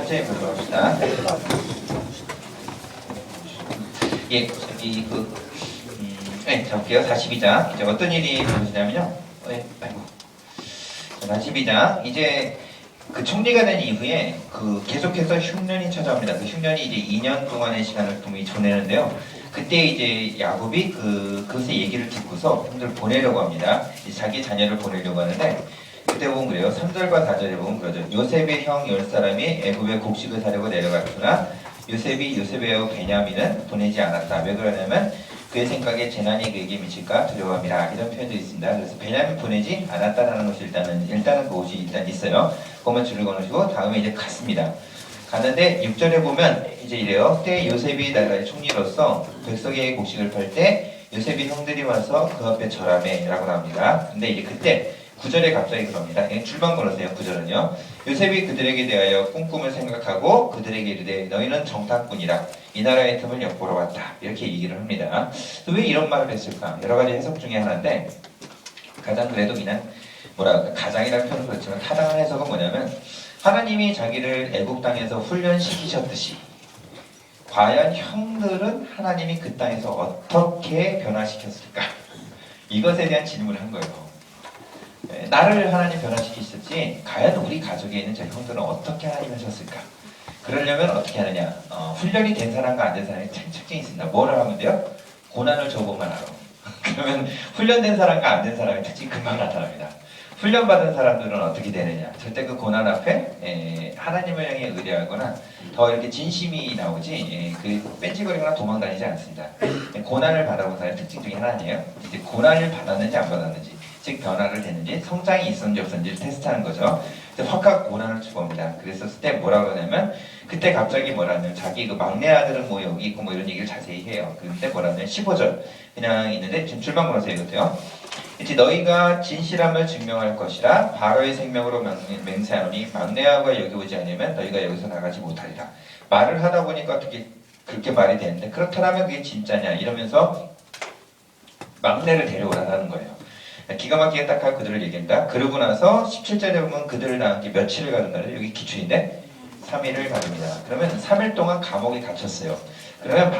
4제 보도록 합시다. 예, 자 볼게요. 42장. 이제 어떤 일이 벌어지냐면요. 42장. 이제 그 총리가 된 이후에 계속해서 흉년이 찾아옵니다. 그 흉년이 이제 2년 동안의 시간을 분명히 보내는데요. 그때 이제 야곱이 그것의 얘기를 듣고서 형들을 보내려고 합니다. 자기 자녀를 보내려고 하는데, 그때 보면 그래요. 3절과 4절에 보면 그러죠. 요셉의 형 10사람이 애굽에 곡식을 사려고 내려갔으나 요셉의 형 베냐민은 보내지 않았다. 왜 그러냐면 그의 생각에 재난이 그에게 미칠까 두려워함이라, 이런 표현도 있습니다. 그래서 베냐민 보내지 않았다라는 것이 일단은 그것이 일단 있어요. 그것만 줄을 거놓으시고 다음에 이제 갔습니다. 갔는데 6절에 보면 이제 이래요. 그때 요셉이 나라의 총리로서 백성의 곡식을 팔 때 요셉이 형들이 와서 그 앞에 절하매 라고 나옵니다. 근데 이제 그때 9절에 갑자기 그럽니다. 줄만 걸으세요. 9절은요. 요셉이 그들에게 대하여 꿈꿈을 생각하고 그들에게 이르되 너희는 정탐꾼이라 이 나라의 틈을 엿보러 왔다. 이렇게 얘기를 합니다. 왜 이런 말을 했을까? 여러 가지 해석 중에 하나인데, 가장 그래도 그냥 가장이라는 표현은 그렇지만 타당한 해석은 뭐냐면, 하나님이 자기를 애국 땅에서 훈련시키셨듯이 과연 형들은 하나님이 그 땅에서 어떻게 변화시켰을까? 이것에 대한 질문을 한 거예요. 나를 하나님 변화시키셨지 과연 우리 가족에 있는 저희 형들은 어떻게 하나님 하셨을까? 그러려면 어떻게 하느냐? 훈련이 된 사람과 안 된 사람이 특징이 있습니다. 뭐를 하면 돼요? 고난을 줘보면 알아. 그러면 훈련된 사람과 안 된 사람의 특징이 금방 나타납니다. 훈련받은 사람들은 어떻게 되느냐? 절대 그 고난 앞에 하나님을 향해 의뢰하거나 더 이렇게 진심이 나오지 뺀질거리거나 도망다니지 않습니다. 고난을 받아본 사람의 특징 중에 하나예요. 이제 고난을 받았는지 안 받았는지, 즉 변화를 됐는지, 성장이 있었는지 없었는지를 테스트하는 거죠. 확 고난을 주봅니다. 그랬었을 때 뭐라 그러냐면, 그때 갑자기 뭐라면 자기 그 막내 아들은 뭐 여기 있고 뭐 이런 얘기를 자세히 해요. 그런데 뭐라면 15절 그냥 있는데, 지금 줄만 걸어서 읽을게요. 이제 너희가 진실함을 증명할 것이라 바로의 생명으로 맹세하노니 막내아가 여기 오지 않으면 너희가 여기서 나가지 못하리라. 말을 하다 보니까 어떻게 그렇게 말이 되는데, 그렇다면 그게 진짜냐 이러면서 막내를 데려오라는 거예요. 기가 막히게 딱 하고 그들을 얘기한다. 그러고 나서 17절에 보면 그들을 낳은 게 며칠을 가는가를, 여기 기출인데 3일을 가릅니다. 그러면 3일 동안 감옥에 갇혔어요. 그러면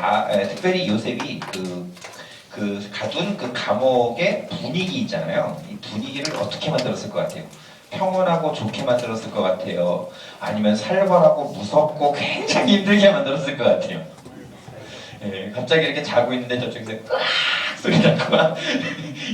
특별히 요셉이 가둔 그 감옥의 분위기 있잖아요. 이 분위기를 어떻게 만들었을 것 같아요? 평온하고 좋게 만들었을 것 같아요? 아니면 살벌하고 무섭고 굉장히 힘들게 만들었을 것 같아요? 갑자기 이렇게 자고 있는데 저쪽에서 으악 소리 나고 막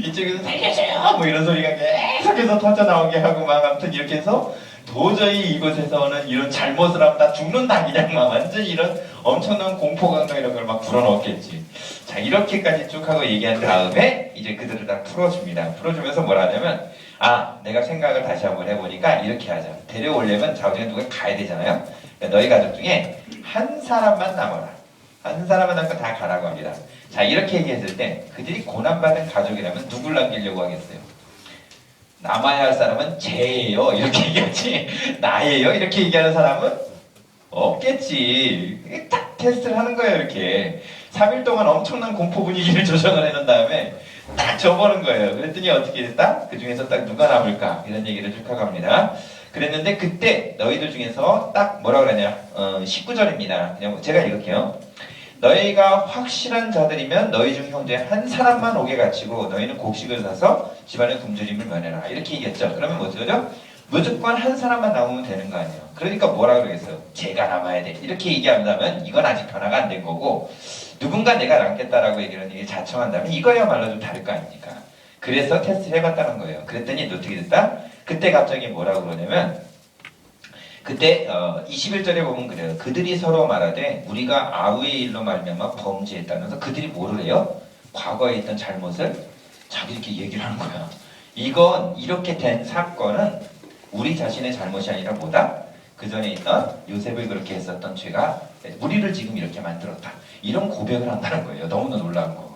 이쪽에서 살려줘요 뭐 이런 소리가 계속해서 터져나오게 하고 막, 아무튼 이렇게 해서 도저히 이곳에서는 이런 잘못을 하면 다 죽는다, 그냥 막 완전히 이런 엄청난 공포감과 이런 걸 막 불어넣었겠지. 자, 이렇게까지 쭉 하고 얘기한 다음에 이제 그들을 다 풀어줍니다. 풀어주면서 뭐라 하냐면, 내가 생각을 다시 한번 해보니까 이렇게 하자. 데려오려면 자우중에 누가 가야 되잖아요. 그러니까 너희 가족 중에 한 사람만 남아라. 한 사람만 남고 다 가라고 합니다. 자, 이렇게 얘기했을 때 그들이 고난받은 가족이라면 누굴 남기려고 하겠어요? 남아야 할 사람은 쟤예요 이렇게 얘기하지, 나예요 이렇게 얘기하는 사람은 없겠지. 딱 테스트를 하는 거예요. 이렇게 3일 동안 엄청난 공포 분위기를 조성을 해놓은 다음에 딱 줘보는 거예요. 그랬더니 어떻게 됐다? 그 중에서 딱 누가 남을까? 이런 얘기를 쭉 하고 갑니다. 그랬는데 그때 너희들 중에서 딱 뭐라 그러냐, 19절입니다. 그냥 제가 읽을게요. 너희가 확실한 자들이면 너희 중 형제 한 사람만 옥에 갇히고 너희는 곡식을 사서 집안의 굶주림을 면해라. 이렇게 얘기했죠. 그러면 뭐죠? 무조건 한 사람만 남으면 되는 거 아니에요. 그러니까 뭐라 그러겠어요? 제가 남아야 돼. 이렇게 얘기한다면 이건 아직 변화가 안 된 거고, 누군가 내가 남겠다라고 얘기를 자청한다면 이거야말로 좀 다를 거 아닙니까? 그래서 테스트를 해봤다는 거예요. 그랬더니 어떻게 됐다? 그때 갑자기 뭐라고 그러냐면, 그때 21절에 보면 그래요. 그들이 서로 말하되 우리가 아우의 일로 말미암아 범죄했다면서 그들이 뭐를 해요? 과거에 있던 잘못을 자기들끼리 얘기를 하는 거야. 이건 이렇게 된 사건은 우리 자신의 잘못이 아니라 뭐다? 그 전에 있던 요셉을 그렇게 했었던 죄가 우리를 지금 이렇게 만들었다. 이런 고백을 한다는 거예요. 너무나 놀라운 거.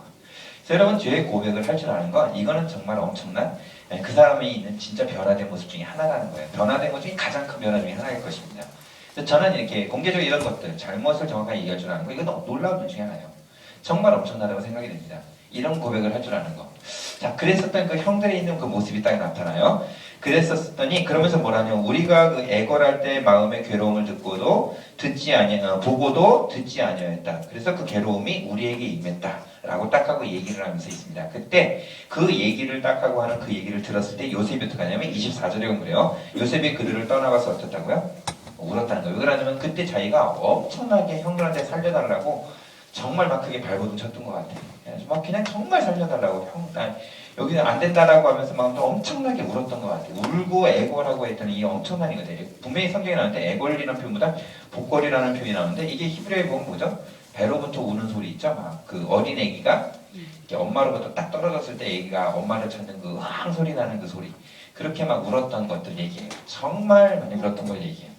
그래서 여러분, 죄의 고백을 할 줄 아는 건, 이거는 정말 엄청난 그 사람이 있는 진짜 변화된 모습 중에 하나라는 거예요. 변화된 것 중에 가장 큰 변화 중에 하나일 것입니다. 그래서 저는 이렇게 공개적으로 이런 것들, 잘못을 정확하게 얘기할 줄 아는 거, 이건 너무 놀라운 것 중에 하나예요. 정말 엄청나다고 생각이 됩니다. 이런 고백을 할 줄 아는 거. 자, 그랬었던 그 형들이 있는 그 모습이 딱 나타나요. 그랬었더니 그러면서 뭐라냐면 우리가 그 애걸할 때 마음의 괴로움을 보고도 듣지 아니하였다. 그래서 그 괴로움이 우리에게 임했다라고 딱 하고 얘기를 하면서 있습니다. 그때 그 얘기를 딱 하고 하는 그 얘기를 들었을 때 요셉이 어떻게 하냐면 24절에 보면 그래요. 요셉이 그들을 떠나가서 어떻다고요? 울었다는 거예요. 왜 그러냐면 그때 자기가 엄청나게 형들한테 살려달라고 정말 막 크게 발버둥 쳤던 것 같아요. 막 그냥 정말 살려달라고 여기는 안 된다라고 하면서 막 엄청나게 울었던 것 같아요. 울고 애걸하고 했더니 이게 엄청난 이거예요. 분명히 성경에 나오는데 애걸이라는 표현보다 복걸이라는 표현이 나오는데 이게 히브리어에 보면 뭐죠? 배로부터 우는 소리 있죠? 막 그 어린 애기가 엄마로부터 딱 떨어졌을 때 애기가 엄마를 찾는 그 으앙 소리 나는 그 소리. 그렇게 막 울었던 것들 얘기해요. 정말 많이 울었던 걸 얘기해요.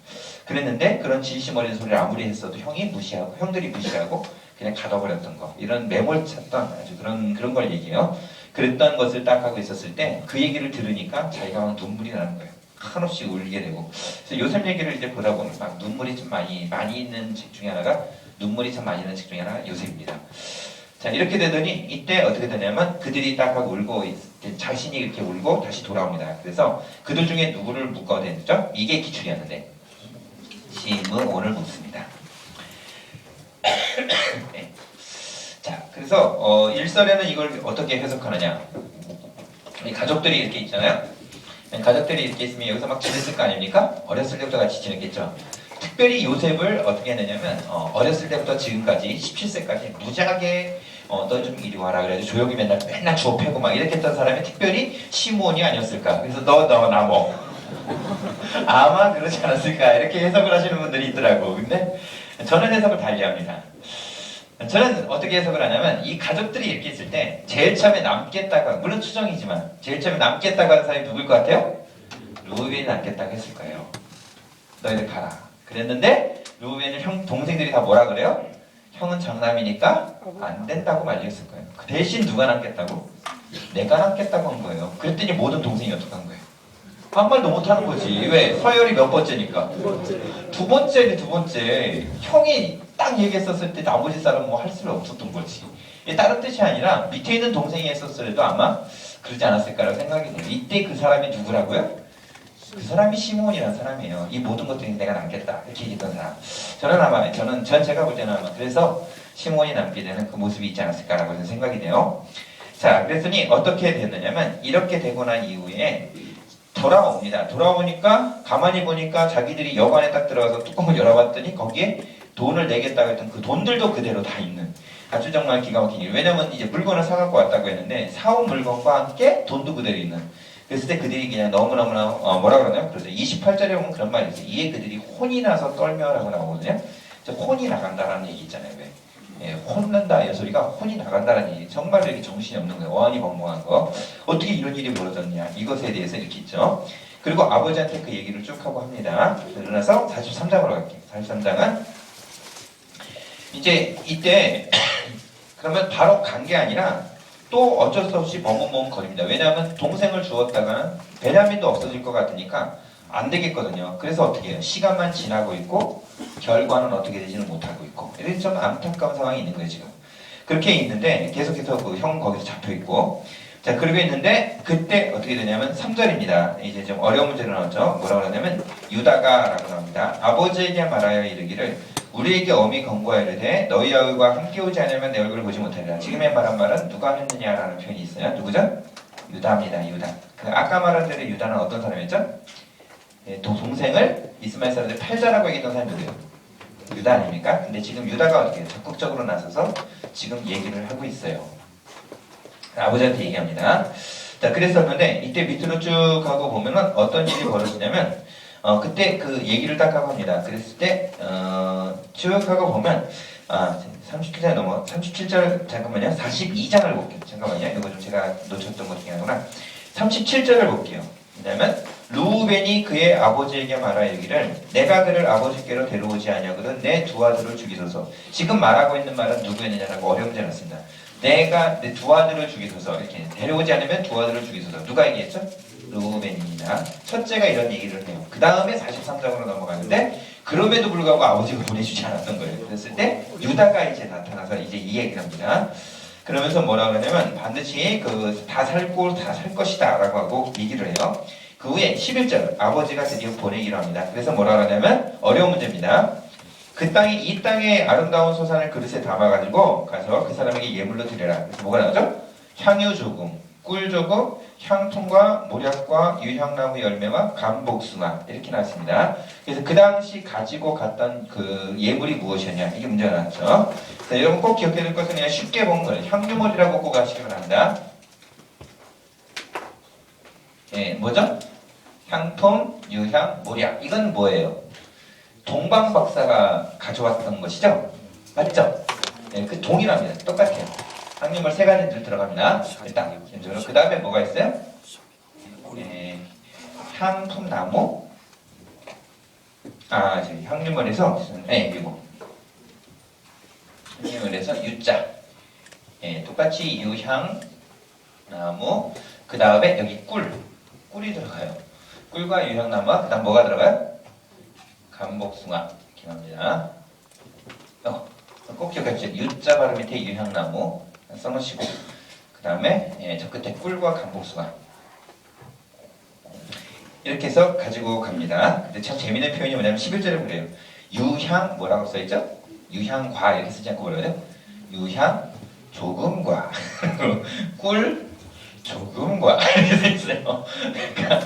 그랬는데 그런 진심 어린 소리를 아무리 했어도 형들이 무시하고 그냥 가둬버렸던 거. 이런 매몰찼던 아주 그런 걸 얘기해요. 그랬던 것을 딱 하고 있었을 때 그 얘기를 들으니까 자기가 막 눈물이 나는 거예요. 한없이 울게 되고. 그래서 요셉 얘기를 이제 보다 보면 막 눈물이 좀 많이 있는 책 중에 하나가 눈물이 참 많이 있는 책 중에 하나가 요셉입니다. 자, 이렇게 되더니 이때 어떻게 되냐면 그들이 딱 하고 울고 자신이 이렇게 울고 다시 돌아옵니다. 그래서 그들 중에 누구를 묶어댔죠? 이게 기출이었는데 시므온을 묻습니다. 네. 자, 그래서 일설에는 이걸 어떻게 해석하느냐? 가족들이 이렇게 있잖아요. 가족들이 이렇게 있으면 여기서 막 지냈을 거 아닙니까? 어렸을 때부터 같이 지냈겠죠. 특별히 요셉을 어떻게 했느냐면 어렸을 때부터 지금까지 17세까지 무지하게 너 좀 이리 와라 그래가지고 조용히 맨날 주워 패고 막 이렇게 했던 사람이 특별히 시므온이 아니었을까. 그래서 너 나 뭐 아마 그러지 않았을까 이렇게 해석을 하시는 분들이 있더라고. 근데 저는 해석을 달리합니다. 저는 어떻게 해석을 하냐면 이 가족들이 이렇게 있을 때 제일 처음에 남겠다가 물론 추정이지만 제일 처음에 남겠다고 하는 사람이 누구일 것 같아요? 루벤이 남겠다고 했을 거예요. 너희들 가라. 그랬는데 루벤의 동생들이 다 뭐라 그래요? 형은 장남이니까 안 된다고 말렸을 거예요. 그 대신 누가 남겠다고? 내가 남겠다고 한 거예요. 그랬더니 모든 동생이 어떡한 거예요? 한 말도 못하는 거지. 왜? 서열이 몇 번째니까? 두 번째. 형이 딱 얘기했었을 때 나머지 사람은 뭐 할 수는 없었던 거지. 다른 뜻이 아니라 밑에 있는 동생이 했었어도 아마 그러지 않았을까라고 생각이 돼요. 이때 그 사람이 누구라고요? 그 사람이 시므온이라는 사람이에요. 이 모든 것들이 내가 남겠다 이렇게 얘기했던 사람. 제가 볼 때는 아마 그래서 시므온이 남게 되는 그 모습이 있지 않았을까라고 생각이 돼요. 자, 그랬더니 어떻게 됐느냐면 이렇게 되고 난 이후에 돌아옵니다. 돌아오니까 가만히 보니까 자기들이 여관에 딱 들어가서 뚜껑을 열어봤더니 거기에 돈을 내겠다고 했던 그 돈들도 그대로 다 있는 아주 정말 기가 막힌 일. 왜냐면 이제 물건을 사갖고 왔다고 했는데 사온 물건과 함께 돈도 그대로 있는. 그랬을 때 그들이 그냥 너무너무나 뭐라 그러나요? 그래서 28절에 보면 그런 말이 있어요. 이에 그들이 혼이 나서 떨며라고 나오거든요. 혼이 나간다라는 얘기 있잖아요. 왜? 예, 혼난다 이 소리가 혼이 나간다라는 얘기. 정말 이렇게 정신이 없는 거예요. 어안이 벙벙한 거. 어떻게 이런 일이 벌어졌냐. 이것에 대해서 이렇게 있죠. 그리고 아버지한테 그 얘기를 쭉 하고 합니다. 그러나서 43장으로 갈게요. 43장은 이제 이때 그러면 바로 간 게 아니라 또 어쩔 수 없이 버뭇버뭇거립니다. 왜냐하면 동생을 주었다가는 베냐민도 없어질 것 같으니까 안 되겠거든요. 그래서 어떻게 해요? 시간만 지나고 있고 결과는 어떻게 되지는 못하고 있고 이렇게 좀 안타까운 상황이 있는 거예요 지금. 그렇게 있는데 계속해서 그 형 거기서 잡혀 있고 자 그러고 있는데 그때 어떻게 되냐면 3절입니다. 이제 좀 어려운 문제로 나왔죠. 뭐라고 하냐면 유다가라고 나옵니다. 아버지에게 말하여 이르기를 우리에게 엄히 권고하이르되 너희 아우가 함께 오지 않으면 내 얼굴을 보지 못하리라. 지금의 말한 말은 누가 했느냐라는 표현이 있어요. 누구죠? 유다입니다. 유다. 그 아까 말한 대로 유다는 어떤 사람이었죠? 동생을 이스마엘 사람들 팔자라고 얘기했던 사람이 누구예요? 유다 아닙니까? 근데 지금 유다가 어떻게 적극적으로 나서서 지금 얘기를 하고 있어요. 아버지한테 얘기합니다. 자, 그랬었는데 이때 밑으로 쭉 가고 보면은 어떤 일이 벌어지냐면 그때 그 얘기를 딱 하고 합니다. 그랬을 때 쭉 하고 보면 37절 잠깐만요. 42장을 볼게요. 잠깐만요. 이거 좀 제가 놓쳤던 것 중에 하나구나. 37절을 볼게요. 왜냐면 루벤이 그의 아버지에게 말하기를 내가 그를 아버지께로 데려오지 아니하거든 내 두 아들을 죽이소서. 지금 말하고 있는 말은 누구였느냐라고 어려운 문제 났습니다. 내가 내 두 아들을 죽이소서. 이렇게 데려오지 않으면 두 아들을 죽이소서. 누가 얘기했죠? 루벤입니다. 첫째가 이런 얘기를 해요. 그 다음에 43장으로 넘어가는데 그럼에도 불구하고 아버지가 보내주지 않았던 거예요. 그랬을 때 유다가 이제 나타나서 이제 이 얘기를 합니다. 그러면서 뭐라 그러냐면 반드시 다 살 것이다 라고 하고 얘기를 해요. 그 후에 11절 아버지가 드디어 보내기로 합니다. 그래서 뭐라 그러냐면 어려운 문제입니다. 이 땅의 아름다운 소산을 그릇에 담아가지고 가서 그 사람에게 예물로 드려라. 그래서 뭐가 나오죠? 향유 조금, 꿀 조금, 향품과 모략과 유향나무 열매와 감복숭아 이렇게 나왔습니다. 그래서 그 당시 가지고 갔던 그 예물이 무엇이었냐 이게 문제가 나왔죠. 자, 여러분 꼭 기억해야 될 것은 그냥 쉽게 본 거예요. 향유물이라고 꼭 아시기 바랍니다. 예, 뭐죠? 향품, 유향, 모략 이건 뭐예요? 동방 박사가 가져왔던 것이죠? 맞죠? 네, 그 동일합니다. 똑같아요. 향유물 세 가지들 들어갑니다. 일단 그 다음에 뭐가 있어요? 네, 향품 나무. 저기 향유물에서 이거 향유물에서 유자. 똑같이 유향 나무. 그 다음에 여기 꿀이 들어가요. 꿀과 유향나무와 그 다음 뭐가 들어가요? 감복숭아 이렇게 나옵니다. 꼭 기억하십시오. U자 바로 밑에 유향나무 써놓으시고 그 다음에 저 끝에 꿀과 감복숭아 이렇게 해서 가지고 갑니다. 근데 참 재미있는 표현이 뭐냐면 11절에 그래요. 유향 뭐라고 써있죠? 유향과 이렇게 쓰지 않고 뭐라고 해요? 유향 조금과 꿀 조금과 이렇게 써있어요. 그러니까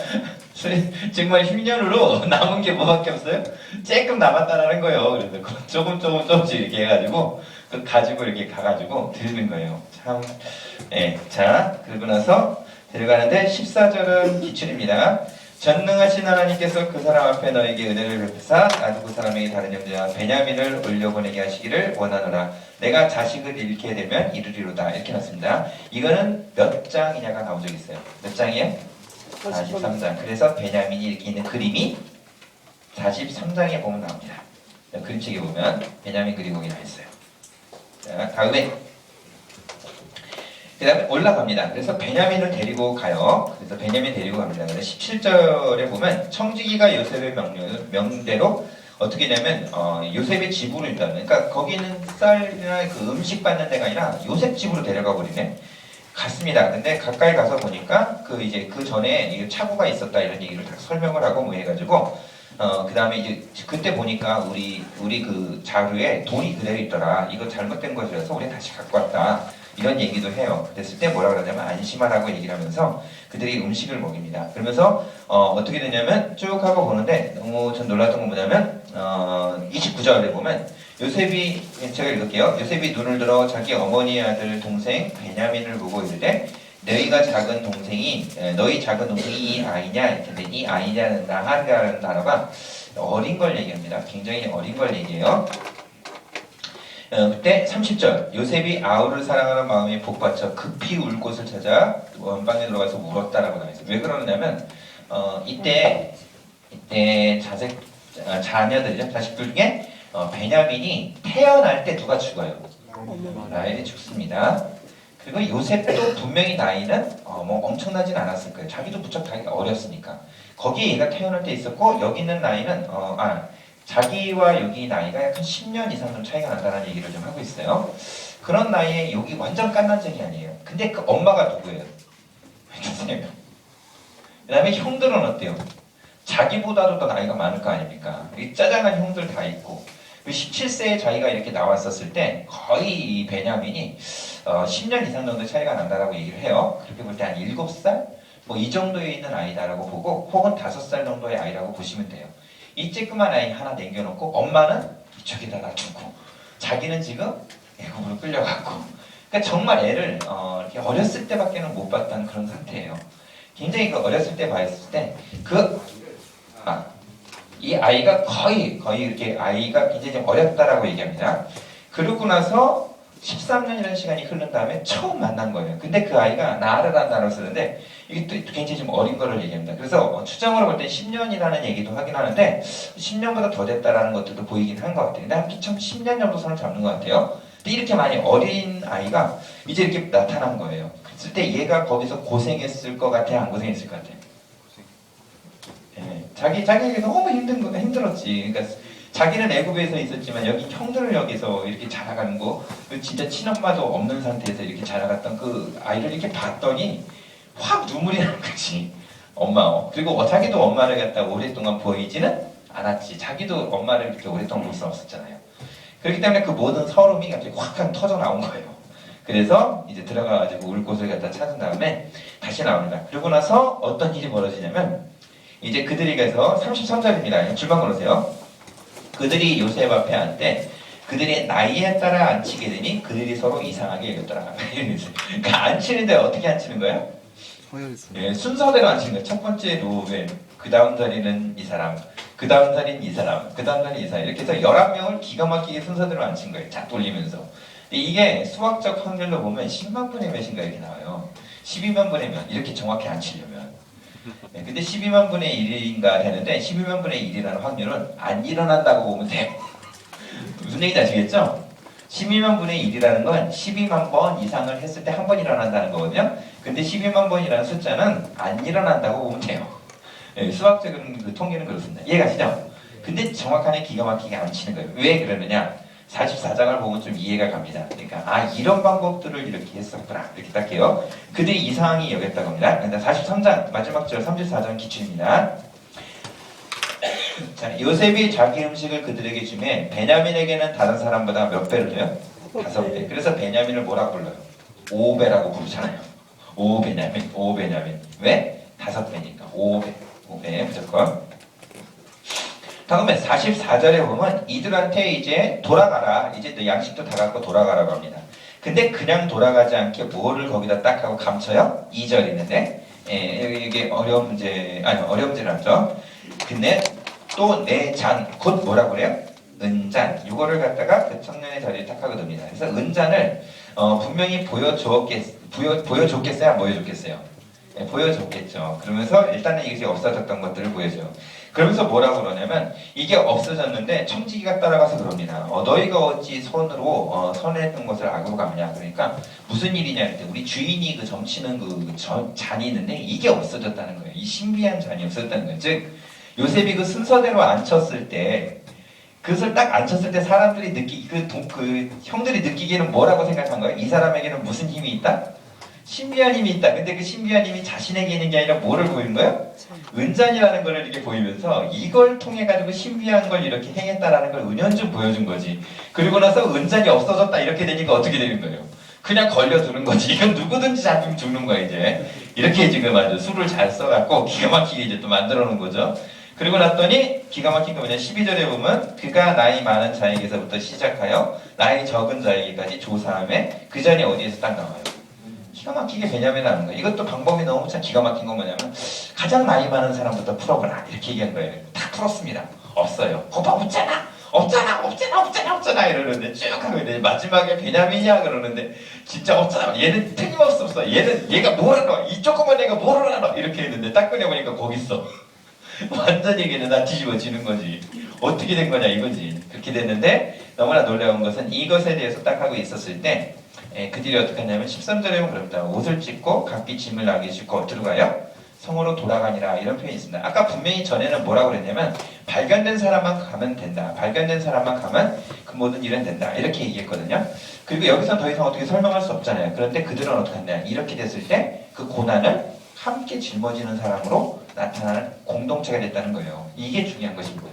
정말 흉년으로 남은 게 뭐밖에 없어요? 조금 남았다라는 거예요. 그래서 조금씩 이렇게 해가지고 가지고 이렇게 가가지고 드리는 거예요. 참, 자 그러고 나서 데려가는데 14절은 기출입니다. 전능하신 하나님께서 그 사람 앞에 너에게 은혜를 베푸사 나도 그 사람에게 다른 형제와 베냐민을 올려보내게 하시기를 원하노라. 내가 자식을 잃게 되면 이르리로다. 이렇게 났습니다. 이거는 몇 장이냐가 나온 적이 있어요. 몇 장이에요? 43장. 그래서 베냐민이 이렇게 있는 그림이 43장에 보면 나옵니다. 그림책에 보면 베냐민 그리고 나와 있어요. 자, 다음에 그 다음에 올라갑니다. 그래서 베냐민을 데리고 가요. 그래서 베냐민 데리고 갑니다. 그래서 17절에 보면 청지기가 요셉의 명대로 어떻게 되냐면 요셉의 집으로 일단 그러니까 거기는 쌀이나 그 음식 받는 데가 아니라 요셉 집으로 데려가 버리네. 갔습니다. 근데 가까이 가서 보니까 그 전에 착오가 있었다 이런 얘기를 다 설명을 하고 뭐 해가지고 그 다음에 이제 그때 보니까 우리 그 자루에 돈이 그대로 있더라. 이거 잘못된 것이라서 우리 다시 갖고 왔다. 이런 얘기도 해요. 그랬을 때 뭐라 그러냐면 안심하라고 얘기를 하면서 그들이 음식을 먹입니다. 그러면서 어떻게 되냐면 쭉 하고 보는데 너무 전 놀랐던 건 뭐냐면 29절에 보면 요셉이 제가 읽을게요. 요셉이 눈을 들어 자기 어머니의 아들 동생 베냐민을 보고 이르되 너희 작은 동생이 이 아이냐 이렇게 이 아이냐는 나하리라는 단어가 어린 걸 얘기합니다. 굉장히 어린 걸 얘기해요. 그때 30절 요셉이 아우를 사랑하는 마음이 복받쳐 급히 울 곳을 찾아 원방에 들어가서 울었다라고 나와 있어요. 왜 그러냐면 이때 자녀들이죠. 자식들 중에 베냐민이 태어날 때 누가 죽어요? 라헬이 죽습니다. 그리고 요셉도 분명히 나이는 뭐 엄청나진 않았을 거예요. 자기도 무척 나이가 어렸으니까. 거기에 얘가 태어날 때 있었고 여기 있는 나이는 자기와 여기 나이가 약간 10년 이상 좀 차이가 난다는 얘기를 좀 하고 있어요. 그런 나이에 여기 완전 깐난쟁이 아니에요. 근데 그 엄마가 누구예요? 그 다음에 형들은 어때요? 자기보다도 더 나이가 많을 거 아닙니까? 이 짜장한 형들 다 있고 17세에 자기가 이렇게 나왔었을 때 거의 이 베냐민이 10년 이상 정도 차이가 난다라고 얘기를 해요. 그렇게 볼 때 한 7살? 뭐 이 정도에 있는 아이다라고 보고 혹은 5살 정도의 아이라고 보시면 돼요. 이 쬐끄만 아이 하나 남겨놓고 엄마는 이쪽에다 놔두고 자기는 지금 애국으로 끌려갔고 그러니까 정말 애를 이렇게 어렸을 때밖에는 못 봤다는 그런 상태예요. 굉장히 그 어렸을 때 봤을 때 이 아이가 거의 이렇게 아이가 굉장히 좀 어렸다라고 얘기합니다. 그러고 나서 13년이라는 시간이 흐른 다음에 처음 만난 거예요. 근데 그 아이가 나르라는 단어를 쓰는데 이게 또 굉장히 좀 어린 거를 얘기합니다. 그래서 추정으로 볼 때 10년이라는 얘기도 하긴 하는데 10년보다 더 됐다라는 것들도 보이긴 한 것 같아요. 근데 한 10년 정도 선을 잡는 것 같아요. 근데 이렇게 많이 어린 아이가 이제 이렇게 나타난 거예요. 그랬을 때 얘가 거기서 고생했을 것 같아요? 안 고생했을 것 같아요? 자기에게 너무 힘들었지. 그러니까 자기는 애굽에서 있었지만 여기 형들을 여기서 이렇게 자라가는 거 진짜 친엄마도 없는 상태에서 이렇게 자라갔던 그 아이를 이렇게 봤더니 확 눈물이 나는 거지. 엄마. 그리고 자기도 엄마를 갖다 오랫동안 보이지는 않았지. 자기도 엄마를 이렇게 오랫동안 볼 수 없었잖아요. 그렇기 때문에 그 모든 서름이 갑자기 확 터져 나온 거예요. 그래서 이제 들어가가지고 울 곳을 갖다 찾은 다음에 다시 나옵니다. 그러고 나서 어떤 일이 벌어지냐면 이제 그들이 가서 33절입니다. 줄만 걸으세요. 그들이 요셉 앞에 앉되 그들이 나이에 따라 앉히게 되니 그들이 서로 이상하게 여겼더라. 그러니까 앉히는데 어떻게 앉히는 거예요? 예, 순서대로 앉히는 거예요. 첫 번째 루벤, 그 다음 자리는 이 사람, 그 다음 자리는 이 사람, 그 다음 자리는 이 사람. 이렇게 해서 11명을 기가 막히게 순서대로 앉힌 거예요. 쫙 돌리면서. 이게 수학적 확률로 보면 10만 분의 몇인가 이렇게 나와요. 12만 분의 몇 이렇게 정확히 앉히려면. 네, 근데 12만 분의 1인가 되는데 12만 분의 1이라는 확률은 안 일어난다고 보면 돼요. 무슨 얘기인지 아시겠죠? 12만 분의 1이라는 건 12만 번 이상을 했을 때 한 번 일어난다는 거거든요. 근데 12만 번이라는 숫자는 안 일어난다고 보면 돼요. 네, 수학적인 그 통계는 그렇습니다. 이해가시죠? 근데 정확하게 기가 막히게 안 치는 거예요. 왜 그러느냐? 44장을 보면 좀 이해가 갑니다. 그러니까 이런 방법들을 이렇게 했었구나 이렇게 딱해요. 그들이 이상하게 여겼다고 합니다. 그러니까 43장 마지막 절 34장 기출입니다. 자, 요셉이 자기 음식을 그들에게 주매 베냐민에게는 다른 사람보다 몇 배를 줘요? 5배. 그래서 베냐민을 뭐라고 불러요? 5배라고 부르잖아요. 5베냐민. 왜? 5배니까 5배 무조건. 다음에 44절에 보면 이들한테 이제 돌아가라. 이제 또 양식도 다 갖고 돌아가라고 합니다. 근데 그냥 돌아가지 않게 뭐를 거기다 딱 하고 감춰요? 2절 있는데 이게 어려움질하죠. 근데 또 내 잔, 곧 뭐라고 그래요? 은잔. 이거를 갖다가 그 청년의 자리에 딱 하고 둡니다. 그래서 은잔을 분명히 보여줬겠어요? 안 보여줬겠어요? 네, 보여줬겠죠. 그러면서 일단은 이게 없어졌던 것들을 보여줘요. 그러면서 뭐라고 그러냐면 이게 없어졌는데 청지기가 따라가서 그럽니다. 너희가 어찌 손으로 선했던 것을 알고 가느냐. 그러니까 무슨 일이냐 할 때 우리 주인이 그 점치는 그 잔이 있는데 이게 없어졌다는 거예요. 이 신비한 잔이 없어졌다는 거예요. 즉 요셉이 그 순서대로 앉혔을 때 그것을 딱 앉혔을 때 사람들이 그 형들이 느끼기에는 뭐라고 생각한 거예요? 이 사람에게는 무슨 힘이 있다? 신비한 힘이 있다. 근데 그 신비한 힘이 자신에게 있는 게 아니라 뭐를 보이는 거예요? 은잔이라는 걸 이렇게 보이면서 이걸 통해 가지고 신비한 걸 이렇게 행했다라는 걸 은연중 보여준 거지. 그리고 나서 은잔이 없어졌다 이렇게 되니까 어떻게 되는 거예요? 그냥 걸려두는 거지. 이건 누구든지 잡히면 죽는 거야 이제. 이렇게 지금 아주 술을 잘 써갖고 기가 막히게 이제 또 만들어 놓은 거죠. 그리고 났더니 기가 막힌 거 뭐냐 12절에 보면 그가 나이 많은 자에게서부터 시작하여 나이 적은 자에게까지 조사함에 그 자리 어디에서 딱 나와요. 기가 막히게 베냐민 하는 거예요. 이것도 방법이 너무 참 기가 막힌 건 뭐냐면 가장 나이 많은 사람부터 풀어보라 이렇게 얘기한 거예요. 다 풀었습니다. 없어요. 거봐 없잖아 이러는데 쭉 하고 있는데 마지막에 베냐민이야 그러는데 진짜 없잖아. 얘는 틀림없이 없어. 얘가 뭘 알아? 이 조그만 애가 뭘 알아? 이렇게 했는데 딱 꺼내보니까 거기 있어. 완전 얘기는 다 뒤집어지는 거지. 어떻게 된 거냐 이거지. 그렇게 됐는데 너무나 놀라운 것은 이것에 대해서 딱 하고 있었을 때 그들이 어떻게 하냐면 13절에 보면 그럽니다. 옷을 찢고 각기 짐을 나게 싣고 어디로 가요? 성으로 돌아가니라 이런 표현이 있습니다. 아까 분명히 전에는 뭐라고 그랬냐면 발견된 사람만 가면 된다. 발견된 사람만 가면 그 모든 일은 된다. 이렇게 얘기했거든요. 그리고 여기서 더 이상 어떻게 설명할 수 없잖아요. 그런데 그들은 어떻게 했냐. 이렇게 됐을 때 그 고난을 함께 짊어지는 사람으로 나타나는 공동체가 됐다는 거예요. 이게 중요한 것입니다.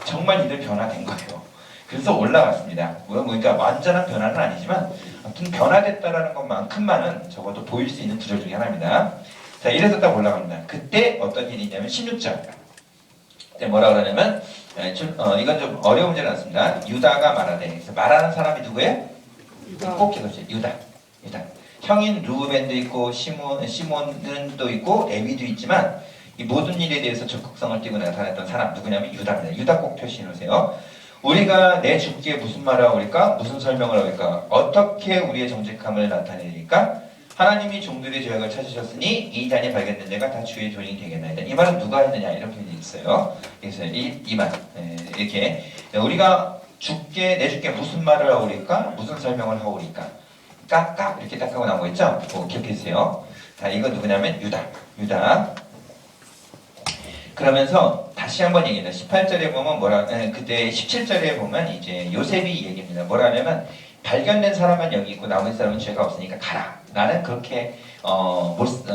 정말 이들 변화된 거예요. 그래서 올라갔습니다. 그러니까 완전한 변화는 아니지만 아무튼 변화됐다라는 것만큼만은 적어도 보일 수 있는 구절 중에 하나입니다. 자, 이래서 딱 올라갑니다. 그때 어떤 일이 있냐면 16절. 그때 뭐라 그러냐면 이건 좀 어려운 문제는 않습니다. 유다가 말하되. 그래서 말하는 사람이 누구예요? 꼭 기억하세요. 유다. 형인 루벤도 있고 시몬도 있고 레위도 있지만 이 모든 일에 대해서 적극성을 띠고 나타냈던 사람 누구냐면 유다입니다. 유다 꼭 표시해 놓으세요. 우리가 내 주께 무슨 말을 하오리까? 무슨 설명을 하오리까? 어떻게 우리의 정직함을 나타내리까? 하나님이 종들의 죄악을 찾으셨으니 이 잔이 발견된 데가 다 주의 종이 되겠나이다. 이 말은 누가 했느냐 이런 표현이 있어요. 그래서 이 말 이렇게 우리가 내 주께 무슨 말을 하오리까? 무슨 설명을 하오리까? 깍깍 이렇게 딱 하고 나온 거 있죠? 기억해 주세요. 자, 이거 누구냐면 유다. 그러면서 다시 한번 얘기합니다. 18절에 보면 그때 17절에 보면 이제 요셉이 얘기합니다. 뭐라 하냐면 발견된 사람만 여기 있고 나머지 사람은 죄가 없으니까 가라. 나는 그렇게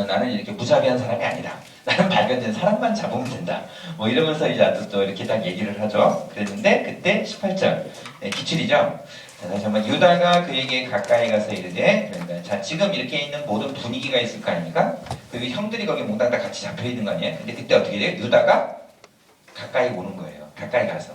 나는 이렇게 무자비한 사람이 아니다. 나는 발견된 사람만 잡으면 된다. 뭐 이러면서 이제 또 이렇게 딱 얘기를 하죠. 그랬는데 그때 18절 기출이죠. 자, 정말 유다가 그에게 가까이 가서 이르되, 그러니까 자 지금 이렇게 있는 모든 분위기가 있을 거 아닙니까? 그리고 형들이 거기 몽땅 다 같이 잡혀 있는 거 아니에요? 근데 그때 어떻게 돼요? 유다가 가까이 오는 거예요. 가까이 가서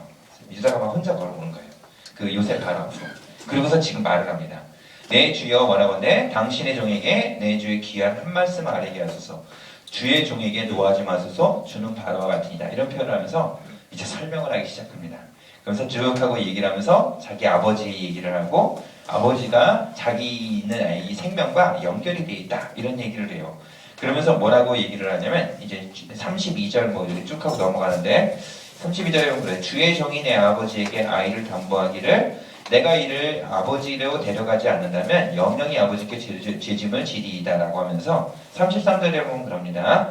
유다가 막 혼자 걸어오는 거예요. 그 요셉 바로 앞으로. 그리고서 지금 말을 합니다. 내 주여 원하건대 당신의 종에게 내 주의 귀한 한 말씀 아뢰게 하소서. 주의 종에게 노하지 마소서. 주는 바로와 같으니라. 이런 표현을 하면서 이제 설명을 하기 시작합니다. 그러면서 쭉 하고 얘기를 하면서 자기 아버지의 얘기를 하고 아버지가 자기 있는 이 생명과 연결이 되어 있다. 이런 얘기를 해요. 그러면서 뭐라고 얘기를 하냐면 이제 32절 뭐 이렇게 쭉 하고 넘어가는데 32절에 보면 그래. 주의 종이 내 아버지에게 아이를 담보하기를 내가 이를 아버지로 데려가지 않는다면 영영이 아버지께 죄짐을 지리이다라고 하면서 33절에 보면 그럽니다.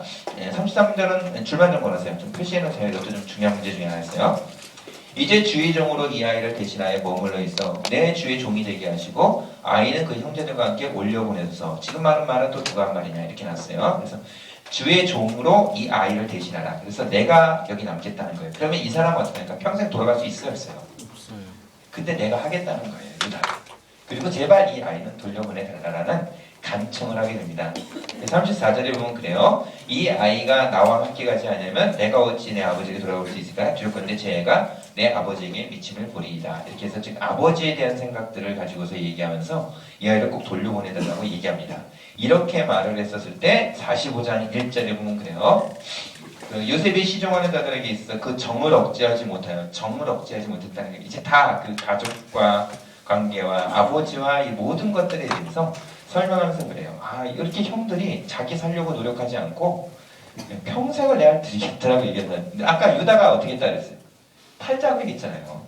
33절은 줄만 좀 걸었어요. 좀 표시해놓으세요. 이것도 좀 중요한 문제 중에 하나였어요. 이제 주의 종으로 이 아이를 대신하여 머물러 있어 내 주의 종이 되게 하시고 아이는 그 형제들과 함께 올려보내소서. 지금 말은 또 누가 한 말이냐 이렇게 났어요. 그래서 주의 종으로 이 아이를 대신하라. 그래서 내가 여기 남겠다는 거예요. 그러면 이 사람은 어떻게 합니까? 평생 돌아갈 수 있어요, 없어요? 근데 내가 하겠다는 거예요, 유다. 그리고 제발 이 아이는 돌려보내달라는 간청을 하게 됩니다. 34절에 보면 그래요. 이 아이가 나와 함께 가지 않으면 내가 어찌 내 아버지에게 돌아올 수 있을까? 주를 건데 제 애가 내 아버지에게 미침을 보리이다. 이렇게 해서 지금 아버지에 대한 생각들을 가지고서 얘기하면서 이 아이를 꼭 돌려보내달라고 얘기합니다. 이렇게 말을 했었을 때 45장 1절에 보면 그래요. 그 요셉이 시종하는 자들에게 있어 그 정을 억제하지 못하여 정을 억제하지 못했다는 게 이제 다 그 가족과 관계와 아버지와 이 모든 것들에 대해서 설명하면서 그래요. 아 이렇게 형들이 자기 살려고 노력하지 않고 평생을 내가 드리겠다라고 얘기했는데 아까 유다가 어떻게 했다 그랬어요? 팔자고 얘기했잖아요.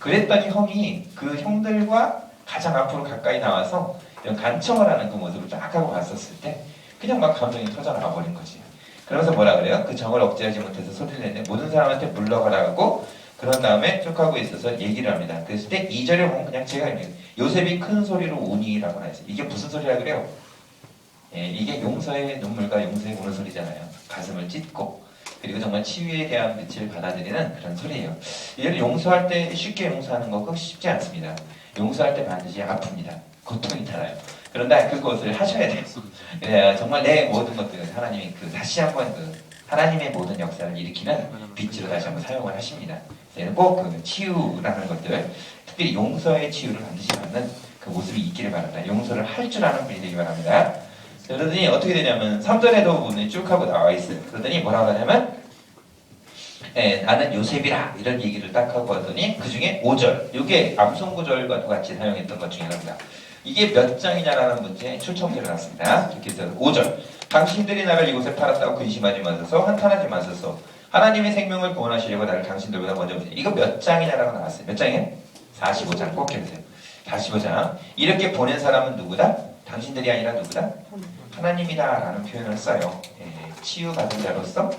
그랬더니 형이 그 형들과 가장 앞으로 가까이 나와서 이런 간청을 하는 그 모습을 딱 하고 봤었을 때 그냥 막 감정이 터져나와 버린 거지. 그러면서 뭐라 그래요? 그 정을 억제하지 못해서 소리를 내는데 모든 사람한테 물러가라 하고 그런 다음에 쭉 하고 있어서 얘기를 합니다. 그랬을 때 2절에 보면 그냥 제가 요셉이 큰 소리로 우니라고 나있어요. 이게 무슨 소리라 그래요? 예, 이게 용서의 눈물과 용서의 우는 소리잖아요. 가슴을 찢고 그리고 정말 치유에 대한 빛을 받아들이는 그런 소리예요. 이를 용서할 때 쉽게 용서하는 거 그거 쉽지 않습니다. 용서할 때 반드시 아픕니다. 고통이 달아요. 그런데 그것을 하셔야 돼요. 그래야 정말 내 모든 것들을 하나님이 다시 한번 하나님의 모든 역사를 일으키는 빛으로 다시 한번 사용을 하십니다. 그래서 꼭 치유라는 것들, 특별히 용서의 치유를 반드시 받는 그 모습이 있기를 바랍니다. 용서를 할 줄 아는 분이 되기 바랍니다. 그러더니 어떻게 되냐면 3절에도 보면 쭉 하고 나와 있어요. 그러더니 뭐라고 하냐면 나는 요셉이라 이런 얘기를 딱 하고 하더니 그 중에 5절 이게 암송구절과 같이 사용했던 것 중에 하나입니다. 이게 몇 장이냐라는 문제에 출처문제를 놨습니다. 이렇게 해서 5절 당신들이 나를 이곳에 팔았다고 근심하지 마소서 한탄하지 마소서 하나님의 생명을 구원하시려고 나를 당신들보다 먼저 보세요. 이거 몇 장이냐라고 나왔어요. 몇 장이에요? 45장 꼭 해주세요. 45장 이렇게 보낸 사람은 누구다? 당신들이 아니라 누구다? 하나님이다 라는 표현을 써요. 치유받은 자로서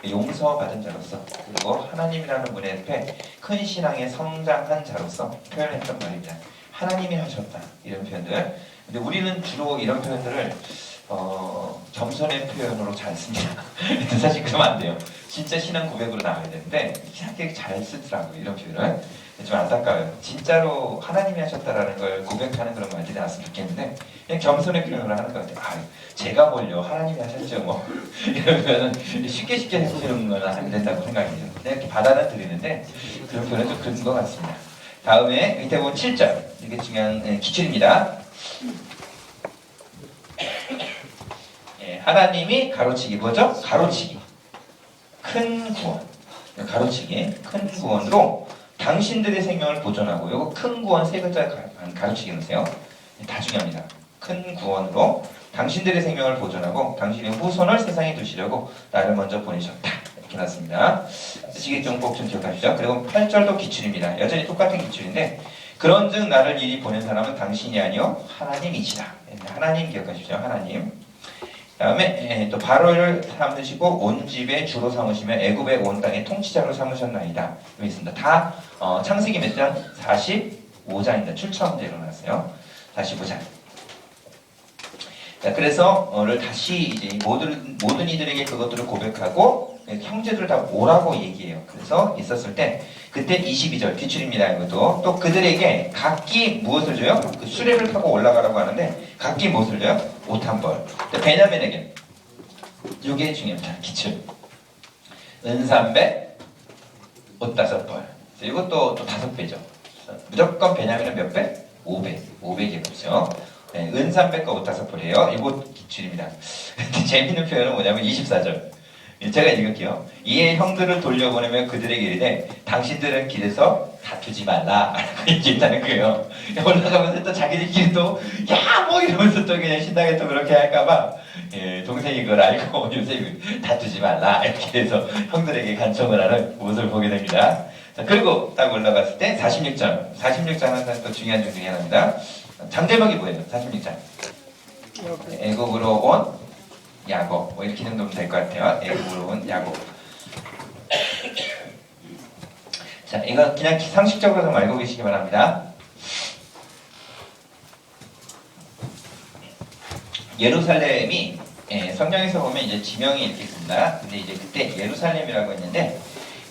용서받은 자로서 그리고 하나님이라는 분의 앞에 큰 신앙의 성장한 자로서 표현했던 말입니다. 하나님이 하셨다 이런 표현들. 근데 우리는 주로 이런 표현들을 겸손의 표현으로 잘 씁니다. 사실 그러면 안 돼요. 진짜 신앙 고백으로 나와야 되는데 이상하게 잘 쓰더라고요. 이런 표현을. 좀 안타까워요. 진짜로 하나님이 하셨다라는 걸 고백하는 그런 말들이 나왔으면 좋겠는데 그냥 겸손의 표현을 하는 것 같아요. 제가 뭘요? 하나님이 하셨죠 뭐. 이러면 쉽게 해석하는 건 안 된다고 생각해요. 그냥 이렇게 받아는 드리는데 그런 표현은 좀 그런 것 같습니다. 다음에 밑에 보면 7절 이게 중요한 기출입니다. 하나님이 가로치기 뭐죠? 가로치기 큰 구원 가로치기 큰 구원으로 당신들의 생명을 보존하고 이거 큰 구원 세 글자 가로치기 놓으세요. 다 중요합니다. 큰 구원으로 당신들의 생명을 보존하고 당신의 후손을 세상에 두시려고 나를 먼저 보내셨다. 이렇게 났습니다. 시기 좀 꼭 좀 기억하시죠. 그리고 8절도 기출입니다. 여전히 똑같은 기출인데 그런즉 나를 이리 보낸 사람은 당신이 아니요 하나님이시다. 하나님 기억하십시오. 하나님. 다음에 또 바로를 삼으시고 온 집에 주로 삼으시며 애굽의 온 땅의 통치자로 삼으셨나이다. 여기 있습니다. 다 창세기 몇 장? 45장입니다. 출처 문제로 나왔어요. 45장. 자, 그래서 오늘 다시 이제 모든 이들에게 그것들을 고백하고 형제들 다 오라고 얘기해요. 그래서 있었을 때 그때 22절 기출입니다. 이것도 또 그들에게 각기 무엇을 줘요? 그 수레를 타고 올라가라고 하는데 각기 무엇을 줘요? 옷 한 벌. 베냐민에게 이게 중요합니다. 기출. 은 300, 옷 5벌. 이것도 또 5배죠. 무조건 베냐민은 몇 배? 500. 500이 그렇죠. 네, 은 300과 옷 5벌이에요. 이거 기출입니다. 재밌는 표현은 뭐냐면 24절. 제가 읽을게요. 이에 형들을 돌려보내면 그들에게 이르되 당신들은 길에서 다투지 말라 라고 얘기했다는 거예요. 올라가면서 또 자기들끼리 또 야 뭐 이러면서 또 그냥 신나게 또 그렇게 할까봐 동생이 그걸 알고 요새 다투지 말라 이렇게 해서 형들에게 간청을 하는 모습을 보게 됩니다. 자, 그리고 딱 올라갔을 때 46장은 또 중요한 중 중에 하나입니다. 장제목이 뭐예요? 46장. 애국으로 온 야곱, 뭐 이렇게 정도면 될 것 같아요. 애국으로 온 야곱. 자, 이거 그냥 상식적으로 좀 알고 계시기 바랍니다. 예루살렘이 성경에서 보면 이제 지명이 이렇게 있습니다. 근데 이제 그때 예루살렘이라고 했는데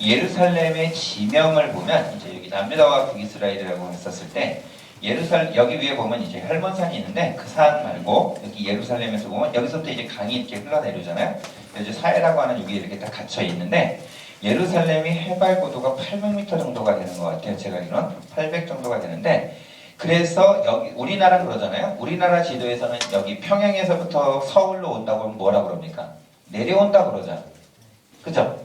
예루살렘의 지명을 보면 이제 여기 남유다와 북이스라엘이라고 했었을 때 여기 위에 보면 이제 헬몬산이 있는데 그 산 말고 여기 예루살렘에서 보면 여기서부터 이제 강이 이렇게 흘러내리잖아요. 이제 사해라고 하는 여기 이렇게 딱 갇혀 있는데 예루살렘이 해발 고도가 800m 정도가 되는 것 같아요. 제가 알기로는 800 정도가 되는데 그래서 여기 우리나라 그러잖아요. 우리나라 지도에서는 여기 평양에서부터 서울로 온다고 하면 뭐라 그럽니까? 내려온다 그러죠. 그죠?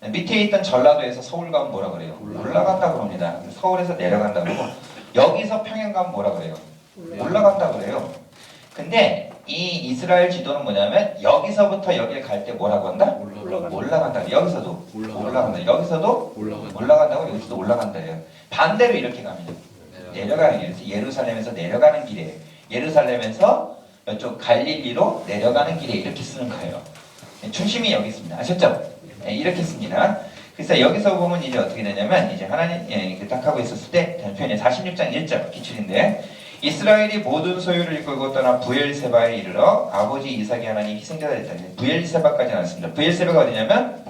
밑에 있던 전라도에서 서울 가면 뭐라 그래요? 올라간다 그럽니다. 서울에서 내려간다 그러고 여기서 평양 가면 뭐라 그래요? 올라간다 그래요. 근데 이 이스라엘 지도는 뭐냐면 여기서부터 여기를 갈 때 뭐라고 한다? 올라간다. 여기서도 올라간다. 여기서도 올라간다고 여기서도 올라간다예요. 반대로 이렇게 갑니다. 내려가는 길. 예루살렘에서 내려가는 길이에요. 예루살렘에서 이쪽 갈릴리로 내려가는 길에 이렇게 쓰는 거예요. 중심이 여기 있습니다. 아셨죠? 네, 이렇게 씁니다. 그래서 여기서 보면 이제 어떻게 되냐면 이제 하나님 이렇게 딱 하고 있었을 때 표현에 46장 1절 기출인데 이스라엘이 모든 소유를 이끌고 떠나 부엘세바에 이르러 아버지 이삭의 하나님 희생자가 됐다. 부엘세바까지 나왔습니다. 부엘세바가 어디냐면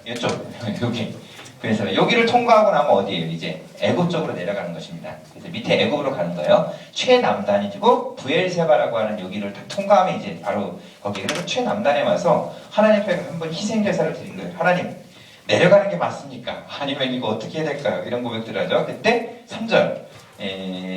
이쪽 여기 그래서 여기를 통과하고 나면 어디예요? 이제 애굽 쪽으로 내려가는 것입니다. 그래서 밑에 애굽으로 가는 거예요. 최남단이고 부엘세바라고 하는 여기를 다 통과하면 이제 바로 거기 그래서 최남단에 와서 하나님 앞에 한번 희생 제사를 드린 거예요. 하나님 내려가는 게 맞습니까? 아니면 이거 어떻게 해야 될까요? 이런 고백들을 하죠. 그때 3절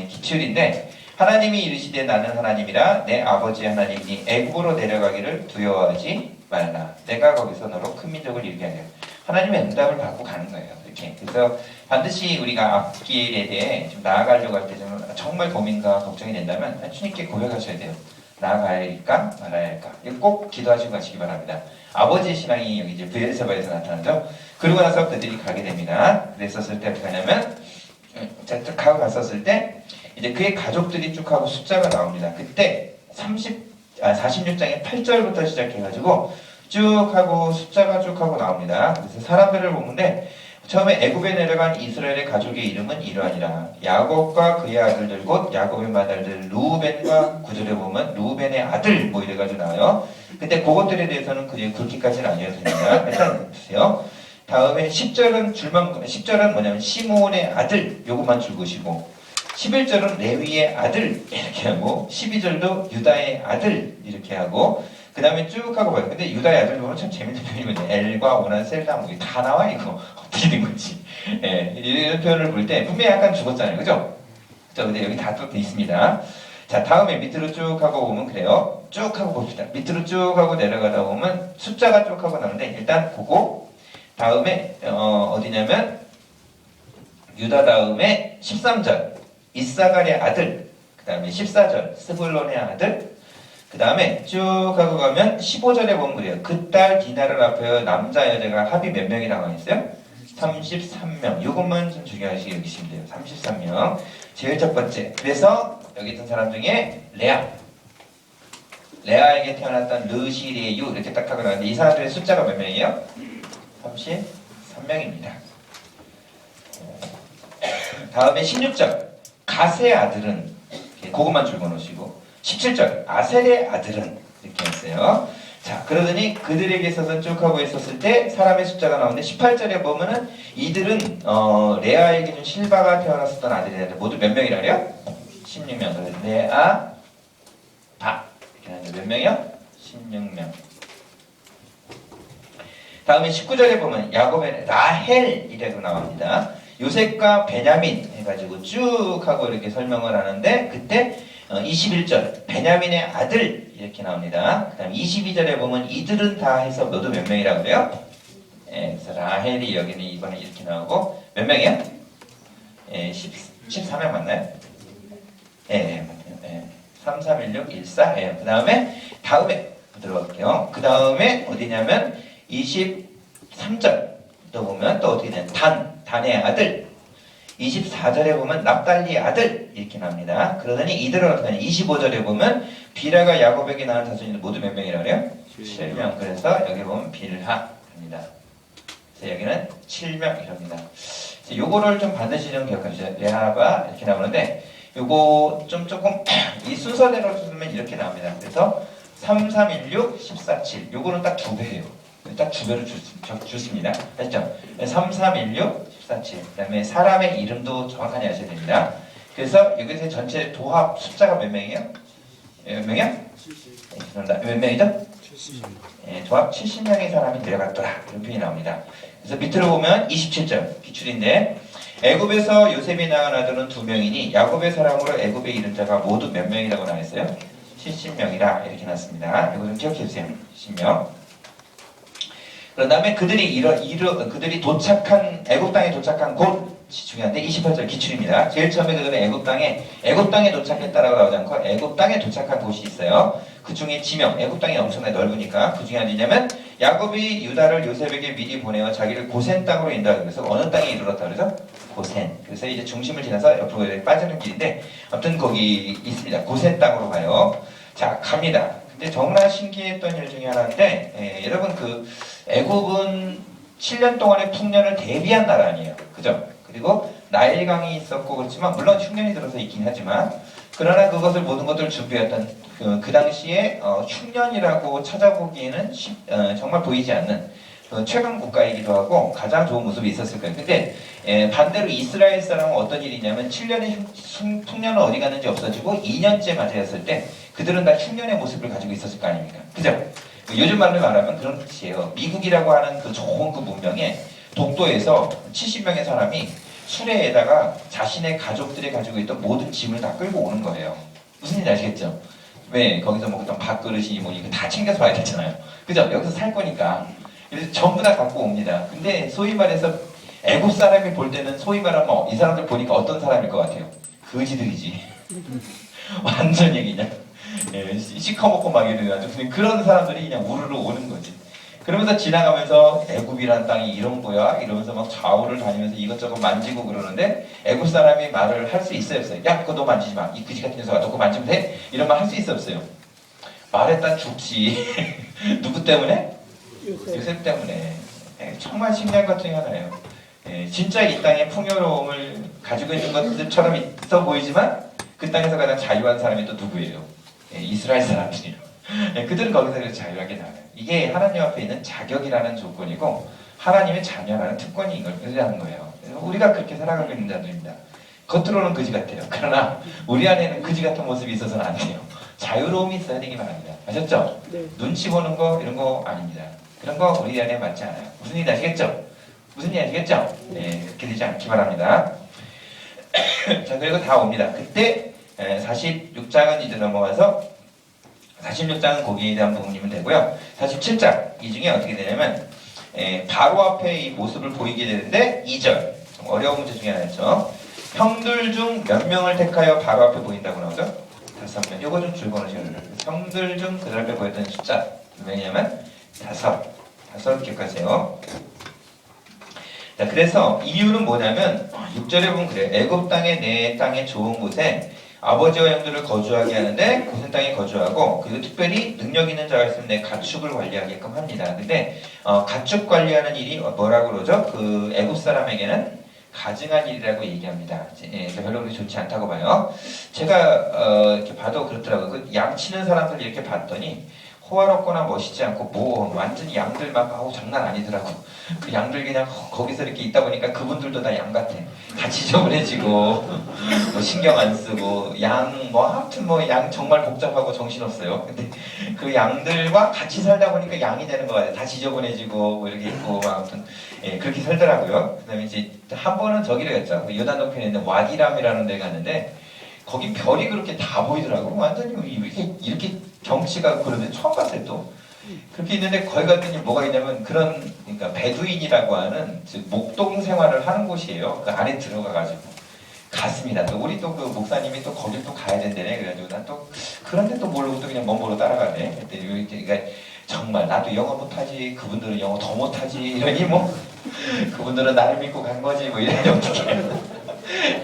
기출인데 하나님이 이르시되 나는 하나님이라 내 아버지 하나님이 애굽으로 내려가기를 두려워하지 말라. 내가 거기서 너로 큰 민족을 이루게 하리라. 하나님의 응답을 받고 가는 거예요. 이렇게. 그래서 반드시 우리가 앞길에 대해 좀 나아가려고 할 때 정말 고민과 걱정이 된다면 주님께 고백하셔야 돼요. 나아가야 할까 말아야 할까. 꼭 기도하시고 가시기 바랍니다. 아버지의 신앙이 여기 이제 브엘세바에서 나타나죠. 그러고 나서 그들이 가게 됩니다. 그랬었을 때 어떻게 하냐면 쭉 하고 갔었을 때 이제 그의 가족들이 쭉 하고 숫자가 나옵니다. 그때 46장의 8절부터 시작해가지고 쭉 하고 숫자가 쭉 하고 나옵니다. 그래서 사람들을 보는데 처음에 애굽에 내려간 이스라엘의 가족의 이름은 이러하니라. 야곱과 그의 아들들 곧 야곱의 맏아들 루벤과 구절에 보면 루벤의 아들 뭐 이래가지고 나와요. 근데 그것들에 대해서는 그렇게까지는 아니어도 됩니다. 일단 보세요. 다음에 10절은 뭐냐면 시므온의 아들 요것만 줄 것이고 11절은 레위의 아들 이렇게 하고 12절도 유다의 아들 이렇게 하고 그 다음에 쭉 하고 봐요. 근데 유다의 아들 보면 참 재밌는 표현이거든요. 엘과 오난 셀다 뭐 다 나와 이거 어떻게 된 건지 이런 표현을 볼 때 분명히 약간 죽었잖아요. 그죠? 근데 여기 다 또 있습니다. 자 다음에 밑으로 쭉 하고 보면 그래요. 쭉 하고 봅시다. 밑으로 쭉 하고 내려가다 보면 숫자가 쭉 하고 나오는데 일단 보고 다음에 어디냐면 유다 다음에 13절 이사갈의 아들 그 다음에 14절 스불론의 아들 그 다음에 쭉 하고 가면 15절에 보면 그래요. 그 딸 디나를 앞에 남자 여자가 합이 몇 명이 나와 있어요? 33명. 이것만 좀 중요하시게 여기시면 돼요. 33명. 제일 첫 번째. 그래서 여기 있던 사람 중에 레아에게 태어났던 르시레유 이렇게 딱 하고 나왔는데 이 사람들의 숫자가 몇 명이에요? 33명입니다. 다음에 16절 가세의 아들은 그것만 줄거 놓으시고 17절 아셀의 아들은 이렇게 했어요. 자, 그러더니 그들에게 있어서 쭉 하고 있었을 때 사람의 숫자가 나오는데 18절에 보면은 이들은 레아에게 준 실바가 태어났었던 아들이라 모두 몇 명이라 그래요? 16명. 그래서 레아 바 이렇게 하는데 몇 명이요? 16명. 다음에 19절에 보면 야곱의 라헬이라고 나옵니다. 요셉과 베냐민 해가지고 쭉 하고 이렇게 설명을 하는데 그때 21절 베냐민의 아들 이렇게 나옵니다. 그 다음 22절에 보면 이들은 다 해서 모두 몇 명이라고 그래요? 그래서 라헬이 여기는 이번에 이렇게 나오고 몇 명이요? 14명 맞나요? 3, 3, 1, 6, 1, 4. 그 다음에 들어갈게요. 그 다음에 어디냐면 23절 또 보면 또 어떻게 되냐 단의 아들 24절에 보면 납달리의 아들 이렇게 나옵니다. 그러더니 이들은 어떻게 하냐 25절에 보면 빌하가 야곱에게 낳은 자손이 모두 몇 명이라고 그래요? 7명. 그래서 여기 보면 빌하입니다. 그래서 여기는 7명 이럽니다. 요거를 좀 반드시 좀 기억하시죠. 레아바 이렇게 나오는데 요거 좀 조금 이 순서대로 쓰면 이렇게 나옵니다. 그래서 3, 3, 1, 6, 14, 7 요거는 딱 두 배예요. 딱 두 배로 줬습니다. 아시죠? 3, 3, 1, 6, 14, 7 그 다음에 사람의 이름도 정확하게 아셔야 됩니다. 그래서 여기서 전체 도합 숫자가 몇 명이에요? 몇 명이요? 70. 죄송합니다. 몇 명이죠? 70. 도합 70명의 사람이 내려갔더라 이런 표현이 나옵니다. 그래서 밑으로 보면 27절 기출인데 애굽에서 요셉이 낳은 아들은 2명이니 야곱의 사랑으로 애굽에 이른 자가 모두 몇 명이라고 나왔어요? 70명이라 이렇게 났습니다. 이거 좀 기억해 주세요. 70명. 그런 다음에 그들이 도착한 애굽 땅에 도착한 곳이 중요한데 28절 기출입니다. 제일 처음에 그들은 애굽 땅에 도착했다라고 나오지 않고 애굽 땅에 도착한 곳이 있어요. 그 중에 지명, 애굽 땅이 엄청나게 넓으니까 그 중에 어디냐면 야곱이 유다를 요셉에게 미리 보내어 자기를 고센 땅으로 인도하기 위해서 어느 땅에 이르렀다 그래서 고센. 그래서 이제 중심을 지나서 옆으로 빠지는 길인데 아무튼 거기 있습니다. 고센 땅으로 가요. 자, 갑니다. 근데 정말 신기했던 일 중에 하나인데 여러분 그 애굽은 7년 동안의 풍년을 대비한 나라 아니에요. 그죠? 그리고 나일강이 있었고 그렇지만 물론 흉년이 들어서 있긴 하지만 그러나 그것을 모든 것들을 준비했던 그 당시에 흉년이라고 찾아보기에는 정말 보이지 않는 최강 국가이기도 하고 가장 좋은 모습이 있었을 거예요. 근데 반대로 이스라엘 사람은 어떤 일이 있냐면 7년의 풍년은 어디 갔는지 없어지고 2년째 맞이했을 때 그들은 다 흉년의 모습을 가지고 있었을 거 아닙니까? 그죠? 요즘 말로 말하면 그런 뜻이에요. 미국이라고 하는 그 좋은 그 문명에 독도에서 70명의 사람이 수레에다가 자신의 가족들이 가지고 있던 모든 짐을 다 끌고 오는 거예요. 무슨 일인지 아시겠죠? 왜? 거기서 먹었던 밥그릇이 뭐니 다 챙겨서 와야 되잖아요. 그죠? 여기서 살 거니까. 그래서 전부 다 갖고 옵니다. 근데 소위 말해서 애국 사람이 볼 때는 소위 말하면 이 사람들 보니까 어떤 사람일 것 같아요? 거지들이지. 완전히 그냥 시커멓고 막 이래가지고 그런 사람들이 그냥 우르르 오는 거지. 그러면서 지나가면서 애굽이란 땅이 이런 거야 이러면서 막 좌우를 다니면서 이것저것 만지고 그러는데 애굽 사람이 말을 할 수 있어요 없어요? 야 그거 너 만지지 마. 이 그지 같은 녀석아 너 그거 만지면 돼? 이런 말 할 수 있어 없어요? 말했단 죽지. 누구 때문에? 요셉 때문에. 정말 신기한 것 중에 하나예요. 진짜 이 땅의 풍요로움을 가지고 있는 것들처럼 있어 보이지만 그 땅에서 가장 자유한 사람이 또 누구예요? 이스라엘 사람들이에요. 그들은 거기서 자유하게 나와요. 이게 하나님 앞에 있는 자격이라는 조건이고 하나님의 자녀라는 특권이 이걸 의미하는 거예요. 그래서 우리가 그렇게 살아가고 있는 자들입니다. 겉으로는 그지 같아요. 그러나 우리 안에는 그지 같은 모습이 있어서는 안 돼요. 자유로움이 있어야 되기 바랍니다. 아셨죠? 네. 눈치 보는 거 이런 거 아닙니다. 그런 거 우리 안에 맞지 않아요. 무슨 일인지 아시겠죠? 무슨 일인지 아시겠죠? 네, 그렇게 되지 않기 바랍니다. 자, 그리고 다 옵니다. 그때 46장은 이제 넘어가서 46장은 거기에 대한 부분이면 되고요. 47장 이 중에 어떻게 되냐면 바로 앞에 이 모습을 보이게 되는데 2절 좀 어려운 문제 중에 하나였죠. 형들 중 몇 명을 택하여 바로 앞에 보인다고 나오죠? 5명. 이거 좀 줄거놓으시면 돼요. 형들 중 그 앞에 보였던 숫자 몇 명이냐면 5 기억하세요. 자, 그래서 이유는 뭐냐면 6절에 보면 그래요. 애굽 땅에 내 땅에 좋은 곳에 아버지와 형들을 거주하게 하는데 고센 땅에 거주하고 그리고 특별히 능력 있는 자가 있으면 내 가축을 관리하게끔 합니다. 근데 가축 관리하는 일이 뭐라고 그러죠? 그 애굽 사람에게는 가증한 일이라고 얘기합니다. 별로 그렇게 좋지 않다고 봐요. 제가 이렇게 봐도 그렇더라고요. 그 양 치는 사람들 이렇게 봤더니 호화롭거나 멋있지 않고 뭐 완전히 양들 막 아우 장난 아니더라고. 그 양들 그냥 거기서 이렇게 있다 보니까 그분들도 다 양 같아. 다 지저분해지고 뭐 신경 안 쓰고 양 뭐 하여튼 뭐 양 정말 복잡하고 정신없어요. 근데 그 양들과 같이 살다 보니까 양이 되는 거 같아요. 다 지저분해지고 뭐 이렇게 있고 막 아무튼 그렇게 살더라고요. 그다음에 이제 한 번은 저기를 갔죠. 요단 동편에 있는 와디람이라는 데 갔는데 거기 별이 그렇게 다 보이더라고. 완전히 이렇게 경치가 그런데 처음 봤어요 또. 그렇게 있는데 거기 갔더니 뭐가 있냐면 그런 그러니까 베두인이라고 하는 즉 목동 생활을 하는 곳이에요. 그 안에 들어가가지고 갔습니다. 또 우리 또 그 목사님이 또 거길 또 가야 된대네. 그래가지고 난 또 그런데 또 모르고 또 그냥 먼보로 따라가네. 그랬더니 그러니까 정말 나도 영어 못하지 그분들은 영어 더 못하지 이러니 뭐 그분들은 나를 믿고 간 거지 뭐 이러니 어떻게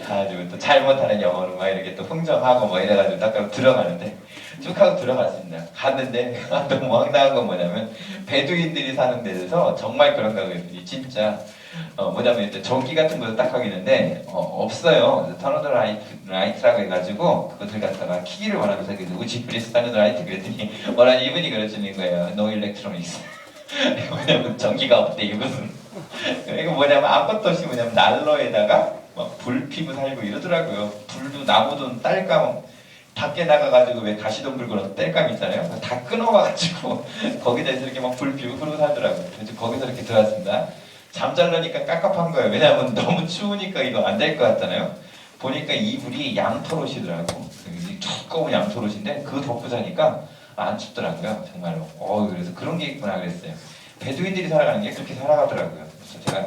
가지고 또 잘못하는 영어로 막 이렇게 또 흥정하고 뭐 이래가지고 딱 들어가는데 쭉 하고 들어갔습니다. 갔는데 너무 황당한 건 뭐냐면 베두인들이 사는 데서 정말 그런가 그랬더니 진짜 뭐냐면 이제 전기 같은 거 딱 하고 있는데 없어요. 터너드 라이트라고 해가지고 그것을 갖다가 키기를 원하면서 우지 플리스 터너드 라이트 그랬더니 뭐라니 이분이 그러시는 거예요. No electronics. 뭐냐면 전기가 없대 이것은. 이거 뭐냐면 아무것도 없이 뭐냐면 난로에다가 막 불 피고 살고 이러더라고요. 불도 나무도 딸감 밖에 나가가지고 왜 가시덤불 그런 땔감 있잖아요. 다 끊어와가지고 거기다 이렇게 막 불 피우고 그러고 살더라고요. 그래서 거기서 이렇게 들어왔습니다. 잠잘라니까 깝깝한 거예요. 왜냐하면 너무 추우니까 이거 안 될 것 같잖아요. 보니까 이불이 양토롯이더라고. 두꺼운 양토롯인데 그거 덮고 자니까 안 춥더라고요. 정말로. 그래서 그런 게 있구나 그랬어요. 베두인들이 살아가는 게 그렇게 살아가더라고요. 그래서 제가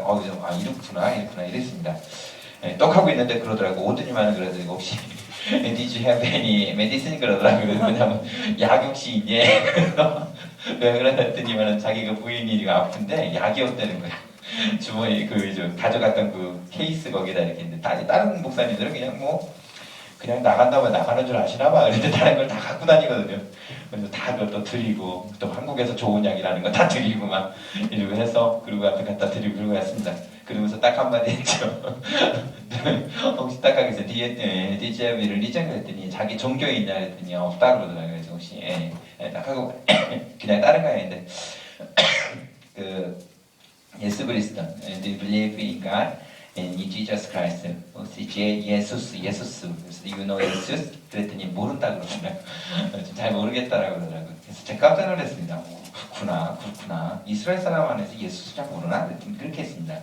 이렇구나 이랬습니다. 떡하고 있는데 그러더라고. 오더니만은 그러더라고. 혹시 Did you have any medicine? 그러더라고요. 왜냐면 약 혹시 있니? 왜 그러더니만은 자기가 부인이 아픈데 약이 없다는 거예요. 주머니 가져갔던 그 케이스 거기다 이렇게 있는데 다른 목사님들은 그냥 뭐 그냥 나간다면 나가는 줄 아시나 봐. 그런데 다른 걸 다 갖고 다니거든요. 그래서 다 그것도 드리고 또 한국에서 좋은 약이라는 거 다 드리고 막 이러고 해서 그리고 앞에 갖다 드리고 그러고 했습니다. 그러면서 딱 한마디 했죠. 혹시 딱 하겠어요. 디제비를 리전 그랬더니 자기 종교에 있냐 그랬더니 없다 그러더라고요. 그래서 혹시 딱 하고 그냥 다른 거 했는데 그 예수 그리스도 Do you believe in God and in Jesus Christ? 혹시 예수스 그래서 you know 예수스? 그랬더니 모른다 그러더라고요. 잘 모르겠다라고 그러더라고요. 그래서 제가 깜짝 놀랐습니다. 그렇구나. 이스라엘 사람 안에서 예수스 잘 모르나? 그랬더니 그렇게 했습니다.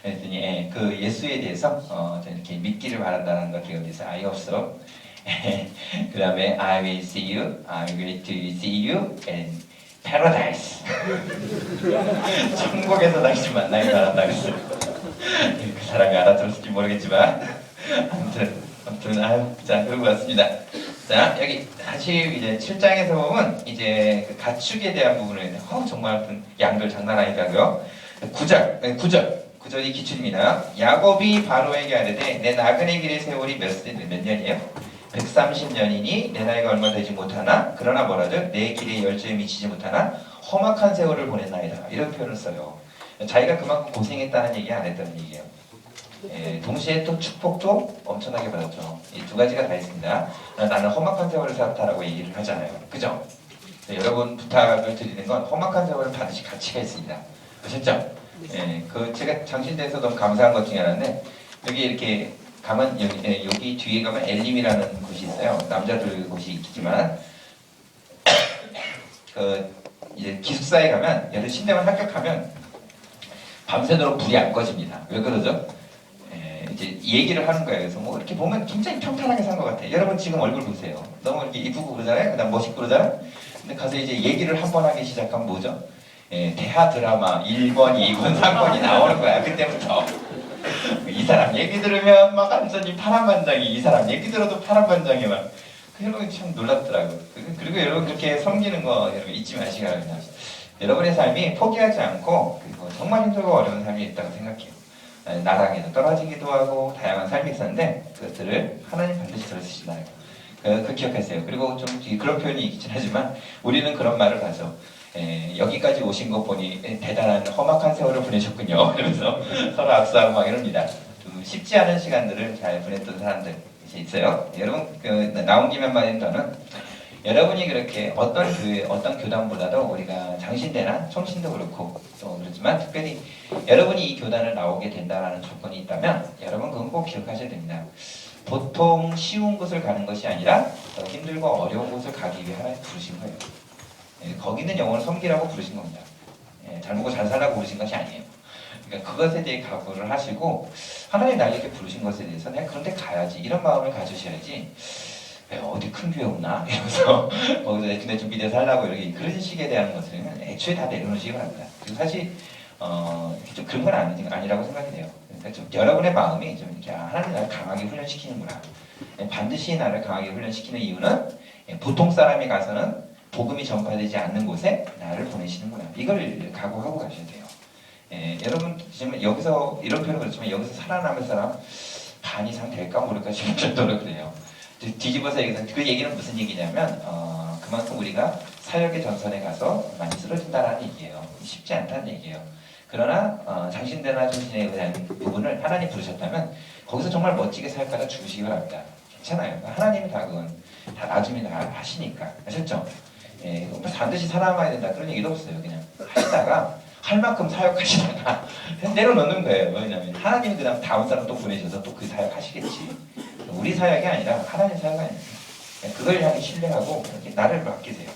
그랬더니 그 예수에 대해서 이렇게 믿기를 바란다는 걸 기억해서 아예 없어. 그 다음에 I will see you, I'm going to see you and paradise. 천국에서 다시 만나기 바란다 그랬어요. 그 사람이 알아들었을지 모르겠지만 아무튼 자 그러고 왔습니다. 자 여기 다시 이제 7장에서 보면 이제 그 가축에 대한 부분을 정말 양들 장난 아니다고요. 9절이 기출입니다. 야곱이 바로에게 아뢰되 내 나그네 길의 세월이 몇 년이에요? 130년이니 내 나이가 얼마 되지 못하나 그러나 뭐라도 내 길의 열조에 미치지 못하나 험악한 세월을 보냈나이다. 이런 표현을 써요. 자기가 그만큼 고생했다는 얘기 안 했다는 얘기예요. 동시에 또 축복도 엄청나게 받았죠. 이 두 가지가 다 있습니다. 나는 험악한 세월을 살았다라고 얘기를 하잖아요. 그죠? 여러분 부탁을 드리는 건 험악한 세월을 받으실 가치가 있습니다. 아셨죠? 그 제가 장신대에서 너무 감사한 것 중에 하나인데 여기 이렇게 가면 여기 뒤에 가면 엘림이라는 곳이 있어요. 남자들 곳이 있지만 그 이제 기숙사에 가면 예를 신대만 합격하면 밤새도록 불이 안 꺼집니다. 왜 그러죠? 이제 얘기를 하는 거예요. 그래서 뭐 이렇게 보면 굉장히 평탄하게 산 것 같아요. 여러분 지금 얼굴 보세요. 너무 이렇게 이쁘고 그러잖아요. 그다음 멋있고 그러잖아요. 근데 가서 이제 얘기를 한 번 하기 시작하면 뭐죠? 대하 드라마 1권, 2권, 3권이 나오는 거야. 그때부터. 이 사람 얘기 들으면 막 완전히 파란만장이 이 사람 얘기 들어도 파란만장이 막 여러분 참 놀랍더라고요. 그리고 여러분 그렇게 섬기는 거 여러분 잊지 마시기 바랍니다. 여러분의 삶이 포기하지 않고 그리고 정말 힘들고 어려운 삶이 있다고 생각해요. 나락에도 떨어지기도 하고 다양한 삶이 있었는데 그것들을 하나님 반드시 들어주신다. 그 기억하세요. 그리고 좀 그런 표현이 있긴 하지만 우리는 그런 말을 하죠. 여기까지 오신 거 보니 대단한 험악한 세월을 보내셨군요. 그러면서 서로 악수하고 막 이럽니다. 쉽지 않은 시간들을 잘 보냈던 사람들 있어요. 여러분 나온 김에 말인 저는 여러분이 그렇게 어떤 교회, 어떤 교단보다도 우리가 장신대나 청신도 그렇고 또 그렇지만 특별히 여러분이 이 교단을 나오게 된다라는 조건이 있다면 여러분 그건 꼭 기억하셔야 됩니다. 보통 쉬운 곳을 가는 것이 아니라 힘들고 어려운 곳을 가기 위해 하나님 부르신 거예요. 거기는 영혼을 섬기라고 부르신 겁니다. 잘 먹고 잘 살라고 부르신 것이 아니에요. 그러니까 그것에 대해 각오를 하시고 하나님 날 이렇게 부르신 것에 대해서 내가 그런 데 가야지 이런 마음을 가지셔야지 어디 큰 교회 없나? 이러면서 거기서 내가 준비돼서 하려고 이렇게 그런 식에 대한 것은 애초에 다 내려놓으시기 바랍니다. 그리고 사실 좀 그런 건 아니라고 생각이 돼요. 그러니까 좀 여러분의 마음이 좀 이렇게 하나님 나를 강하게 훈련시키는구나. 반드시 나를 강하게 훈련시키는 이유는 보통 사람이 가서는 복음이 전파되지 않는 곳에 나를 보내시는구나. 이걸 각오하고 가셔야 돼요. 여러분 지금 여기서 이런 표현은 그렇지만 여기서 살아남을 사람 반 이상 될까 모를까 싶을 정도로 그래요. 뒤집어서 얘기해서 그 얘기는 무슨 얘기냐면 그만큼 우리가 사역의 전선에 가서 많이 쓰러진다는 얘기예요. 쉽지 않다는 얘기예요. 그러나 장신대나 정신에 대한 부분을 하나님 부르셨다면 거기서 정말 멋지게 사역하다 죽으시기 바랍니다. 괜찮아요. 하나님이 다 그건 다 나중에 다 하시니까. 아셨죠? 반드시 살아남아야 된다 그런 얘기도 없어요. 그냥 하시다가 할 만큼 사역하시다가 내려놓는 거예요. 왜냐하면 하나님이 그 다음 다음 사람 또 보내셔서 또 그 사역 하시겠지. 우리 사역이 아니라 하나님 사역 아닙니다. 그걸 향해 신뢰하고 나를 맡기세요.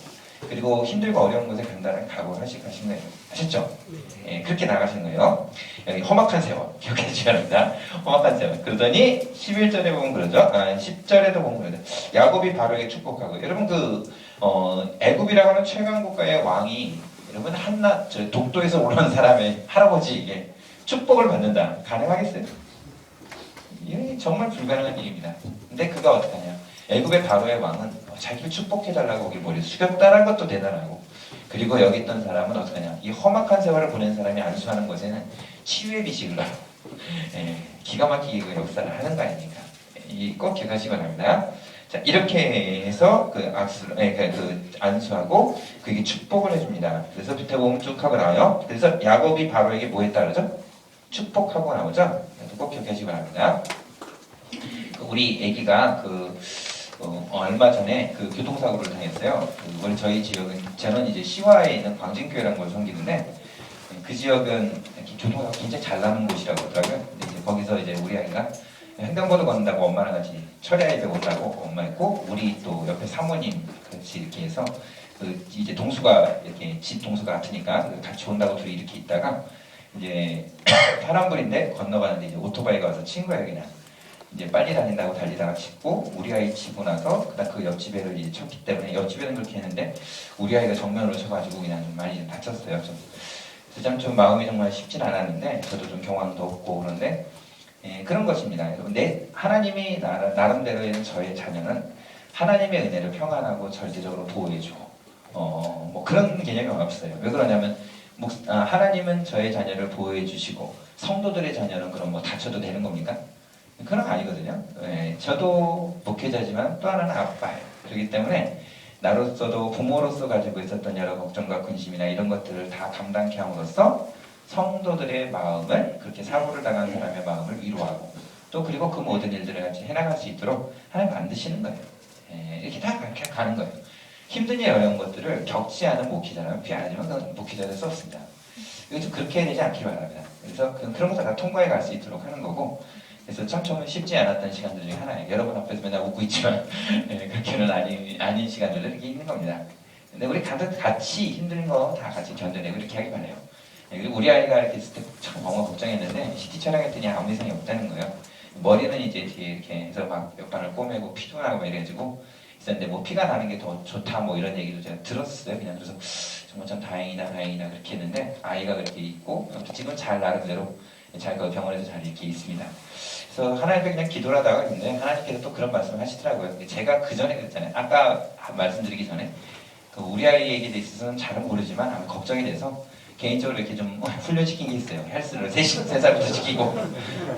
그리고 힘들고 어려운 곳에 간다는 각오를 하신 거예요. 아셨죠? 그렇게 나가신 거예요. 여기 험악한 세월 기억해 주셔야 합니다. 험악한 세월. 그러더니 11절에 보면 그러죠. 10절에도 보면 그러죠. 야곱이 바로에게 축복하고 여러분 애굽이라고 하는 최강 국가의 왕이 여러분 한낱 독도에서 올라온 사람의 할아버지에게 축복을 받는다. 가능하겠어요? 이게 정말 불가능한 일입니다. 근데 그가 어떡하냐? 애굽의 바로의 왕은 자기를 축복해달라고 거기 머리를 숙였다는 것도 대단하고 그리고 여기 있던 사람은 어떡하냐? 이 험악한 세월을 보낸 사람이 안수하는 것에는 치유의 빛이 흘러요. 기가 막히게 그 역사를 하는 거 아닙니까? 꼭 기억하시기 바랍니다. 자, 이렇게 해서 그 안수하고 그에게 축복을 해줍니다. 그래서 밑에 보면 쭉 하고 나와요. 그래서 야곱이 바로에게 뭐 했다 그러죠? 축복하고 나오죠? 꼭 기억하시기 바랍니다. 우리 애기가 얼마 전에 교통사고를 당했어요. 원래 저희 지역은 저는 이제 시화에 있는 광진교회라는 걸 섬기는데 그 지역은 교통사고 굉장히 잘 나는 곳이라고 하더라고요. 이제 거기서 이제 우리 아이가 횡단보도 걷는다고 엄마랑 같이 철야예배 온다고 엄마 있고 우리 또 옆에 사모님 같이 이렇게 해서 이제 동수가 이렇게 집 동수가 같으니까 같이 온다고 둘이 이렇게 있다가 이제 파란불인데 건너가는데 이제 오토바이가 와서 친 거예요. 그냥 이제 빨리 다닌다고 달리다가 치고 우리 아이 치고 나서 그다음 그 옆집애를 이제 쳤기 때문에 옆집애는 그렇게 했는데 우리 아이가 정면으로 쳐가지고 그냥 좀 많이 다쳤어요. 그래서 좀 마음이 정말 쉽진 않았는데 저도 좀 경황도 없고 그런데 그런 것입니다. 여러분 하나님이 나름대로의 저의 자녀는 하나님의 은혜를 평안하고 절대적으로 보호해주고 뭐 그런 개념이 없어요. 왜 그러냐면 하나님은 저의 자녀를 보호해 주시고 성도들의 자녀는 그럼 뭐 다쳐도 되는 겁니까? 그런 거 아니거든요. 저도 목회자지만 또 하나는 아빠예요. 그렇기 때문에 나로서도 부모로서 가지고 있었던 여러 걱정과 근심이나 이런 것들을 다 감당케 함으로써 성도들의 마음을 그렇게 사고를 당한 사람의 마음을 위로하고 또 그리고 그 모든 일들을 같이 해나갈 수 있도록 하나님 만드시는 거예요. 이렇게 다 그렇게 가는 거예요. 힘든 일 어려운 것들을 겪지 않은 목회자라면 미안하지만 그건 목회자될 수 없습니다. 이거 좀 그렇게 되지 않기 바랍니다. 그래서 그런 것을 다 통과해 갈 수 있도록 하는 거고 그래서 참 처음에 쉽지 않았던 시간들 중에 하나예요. 여러분 앞에서 맨날 웃고 있지만 그렇게는 아닌 시간들도 이렇게 있는 겁니다. 근데 우리 같이 힘든 거 다 같이 견뎌내고 이렇게 하기 바래요. 그리고 우리 아이가 이렇게 있을 때 참 너무 걱정했는데 CT 촬영했더니 아무 이상이 없다는 거예요. 머리는 이제 뒤에 이렇게 해서 막 몇 반을 꼬매고 피도 나고 막 이래가지고 있었는데 뭐 피가 나는 게 더 좋다 뭐 이런 얘기도 제가 들었어요. 그냥 그래서 정말 참 다행이다 그렇게 했는데 아이가 그렇게 있고 지금 잘 나름대로 잘 그 병원에서 잘 이렇게 있습니다. 그래서 하나님께 그냥 기도를 하다가 있는데 하나님께서 또 그런 말씀을 하시더라고요. 제가 그 전에 그랬잖아요. 아까 말씀드리기 전에 우리 아이에게 있어서는 잘은 모르지만 아마 걱정이 돼서 개인적으로 이렇게 좀 훈련시킨 게 있어요. 헬스를 3살부터 시키고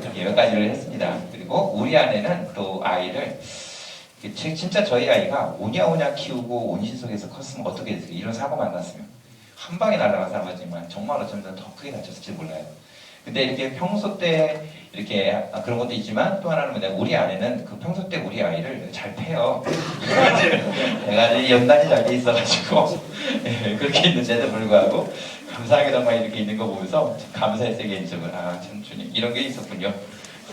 이렇게 몇 가지를 했습니다. 그리고 우리 아내는 또 아이를 진짜 저희 아이가 오냐오냐 키우고 온실 속에서 컸으면 어떻게 됐어요? 이런 사고 만났으면 한 방에 날아가서 아마 정말 어쩌면 더 크게 다쳤을지 몰라요. 근데 이렇게 평소 때 이렇게 그런 것도 있지만 또 하나는 뭐냐, 우리 아내는 그 평소 때 우리 아이를 잘 패요. 내가 연단이 잘 돼 있어가지고 예, 그렇게 있는데도 불구하고 감사하게 정말 이렇게 있는 거 보면서 감사했어요. 개인적으로 참 주님 이런 게 있었군요.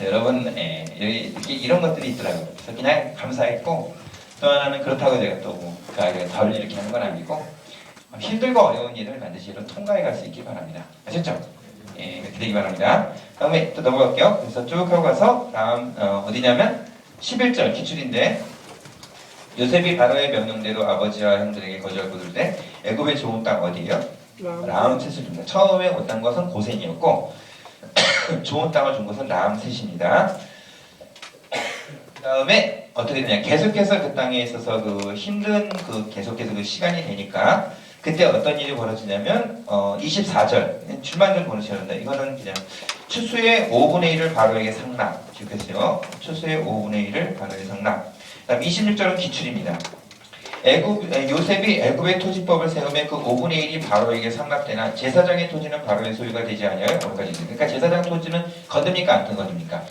여러분 이렇게 이런 것들이 있더라고요. 그래서 그냥 감사했고, 또 하나는 그렇다고 제가 또그 아이가 덜 이렇게 하는 건 아니고 힘들고 어려운 일을 반드시 통과해 갈 수 있길 바랍니다. 아셨죠? 예, 그렇게 되기 바랍니다. 다음에 또 넘어갈게요. 그래서 쭉 하고 가서 다음 어디냐면 11절 기출인데, 요셉이 바로의 명령대로 아버지와 형들에게 거절 거둘 때 애굽의 좋은 땅 어디예요? 라암셋을 줍니다. 처음에 온 것은 고센이었고 좋은 땅을 준 것은 라암셋입니다. 그 다음에 어떻게 되냐, 계속해서 그 땅에 있어서 그 힘든 계속해서 그 시간이 되니까 그때 어떤 일이 벌어지냐면 24절 줄만 좀 보내셔야 된다. 이거는 그냥 추수의 5분의 1을 바로에게 상납. 기억하세요. 추수의 5분의 1을 바로에게 상납. 그다음 26절은 기출입니다. 요셉이 애굽의 토지법을 세우면 그 5분의 1이 바로에게 상납되나 제사장의 토지는 바로의 소유가 되지 않아요. 그러니까 제사장 토지는 건듭니까? 안 건듭니까?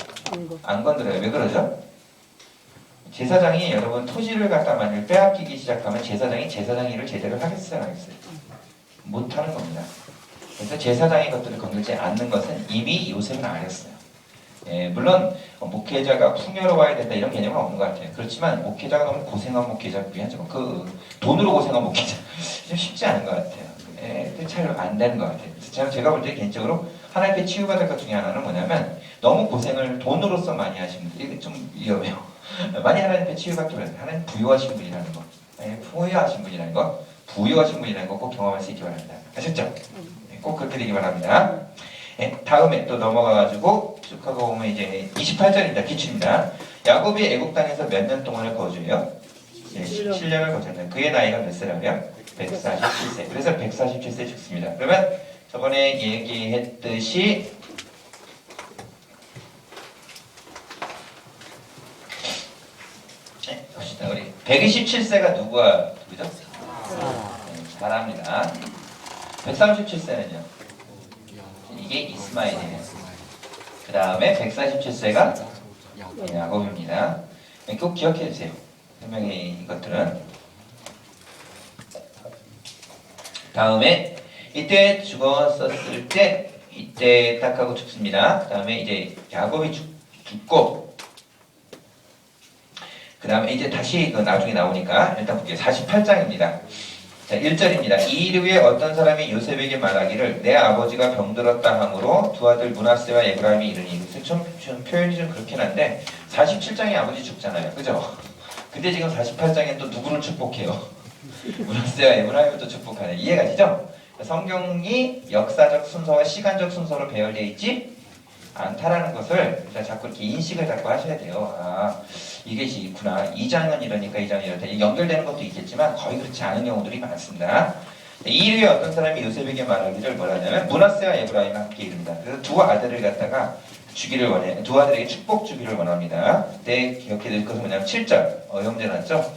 안 건드려요. 왜 그러죠? 제사장이 여러분 토지를 갖다 만약 빼앗기기 시작하면 제사장이 제사장 일을 제대로 하겠어요? 안 하겠어요? 못하는 겁니다. 그래서 제사장의 것들을 건들지 않는 것은 이미 요셉은 알았어요. 예, 물론 목회자가 풍요로워야 된다 이런 개념은 없는 것 같아요. 그렇지만 목회자가 너무 고생한 목회자 위하죠. 돈으로 고생한 목회자 좀 쉽지 않은 것 같아요. 예, 잘 안 되는 것 같아요. 그래서 제가 볼 때 개인적으로 하나님께 치유받을 것 중에 하나는 뭐냐면, 너무 고생을 돈으로서 많이 하시는 분들, 이게 좀 위험해요. 많이 하나님께 치유받기로 해요. 하나님 부유하신 분이라는 거, 예, 부유하신 분이라는 거, 부유하신 분이라는 거 꼭 경험할 수 있기 바랍니다. 아셨죠? 예, 꼭 그렇게 되기 바랍니다. 예, 다음에 또 넘어가가지고 쭉 하고 보면 이제 28절입니다. 기출입니다. 야곱이 애국 땅에서 몇 년 동안을 거주해요? 예, 17년을 거주했는데 그의 나이가 몇 세라고요? 147세. 그래서 147세 죽습니다. 그러면 저번에 얘기했듯이 봅시다. 우리 127세가 누구죠? 사라입니다. 137세는요? 이게 이스마엘이에요. 그 다음에 147세가 야곱입니다. 꼭 기억해 주세요. 설명의 이것들은. 다음에 이때 죽었었을 때 이때 딱 하고 죽습니다. 그 다음에 이제 야곱이 죽고, 그 다음에 이제 다시 나중에 나오니까 일단 볼게요. 48장입니다. 자, 1절입니다. 이 일 후에 어떤 사람이 요셉에게 말하기를 내 아버지가 병들었다 하므로 두 아들 므낫세와 에브라임이 이르니. 좀 표현이 좀 그렇긴 한데 47장에 아버지 죽잖아요. 그죠? 근데 지금 48장에 또 누구를 축복해요? 므낫세와 에브라임을 또 축복하네. 이해가 되죠? 성경이 역사적 순서와 시간적 순서로 배열되어 있지 않다라는 것을 일단 자꾸 이렇게 인식을 자꾸 하셔야 돼요. 이게 있구나. 2장은 이러니까 2장은 이렇다. 연결되는 것도 있겠지만 거의 그렇지 않은 경우들이 많습니다. 이 일에 어떤 사람이 요셉에게 말하기를 뭐라냐면 므낫세와 에브라임과 함께 이릅니다. 그래서 두 아들을 갖다가 주기를 원해, 두 아들에게 축복 주기를 원합니다. 기억해 둘 것은 뭐냐면 7절 형제 났죠.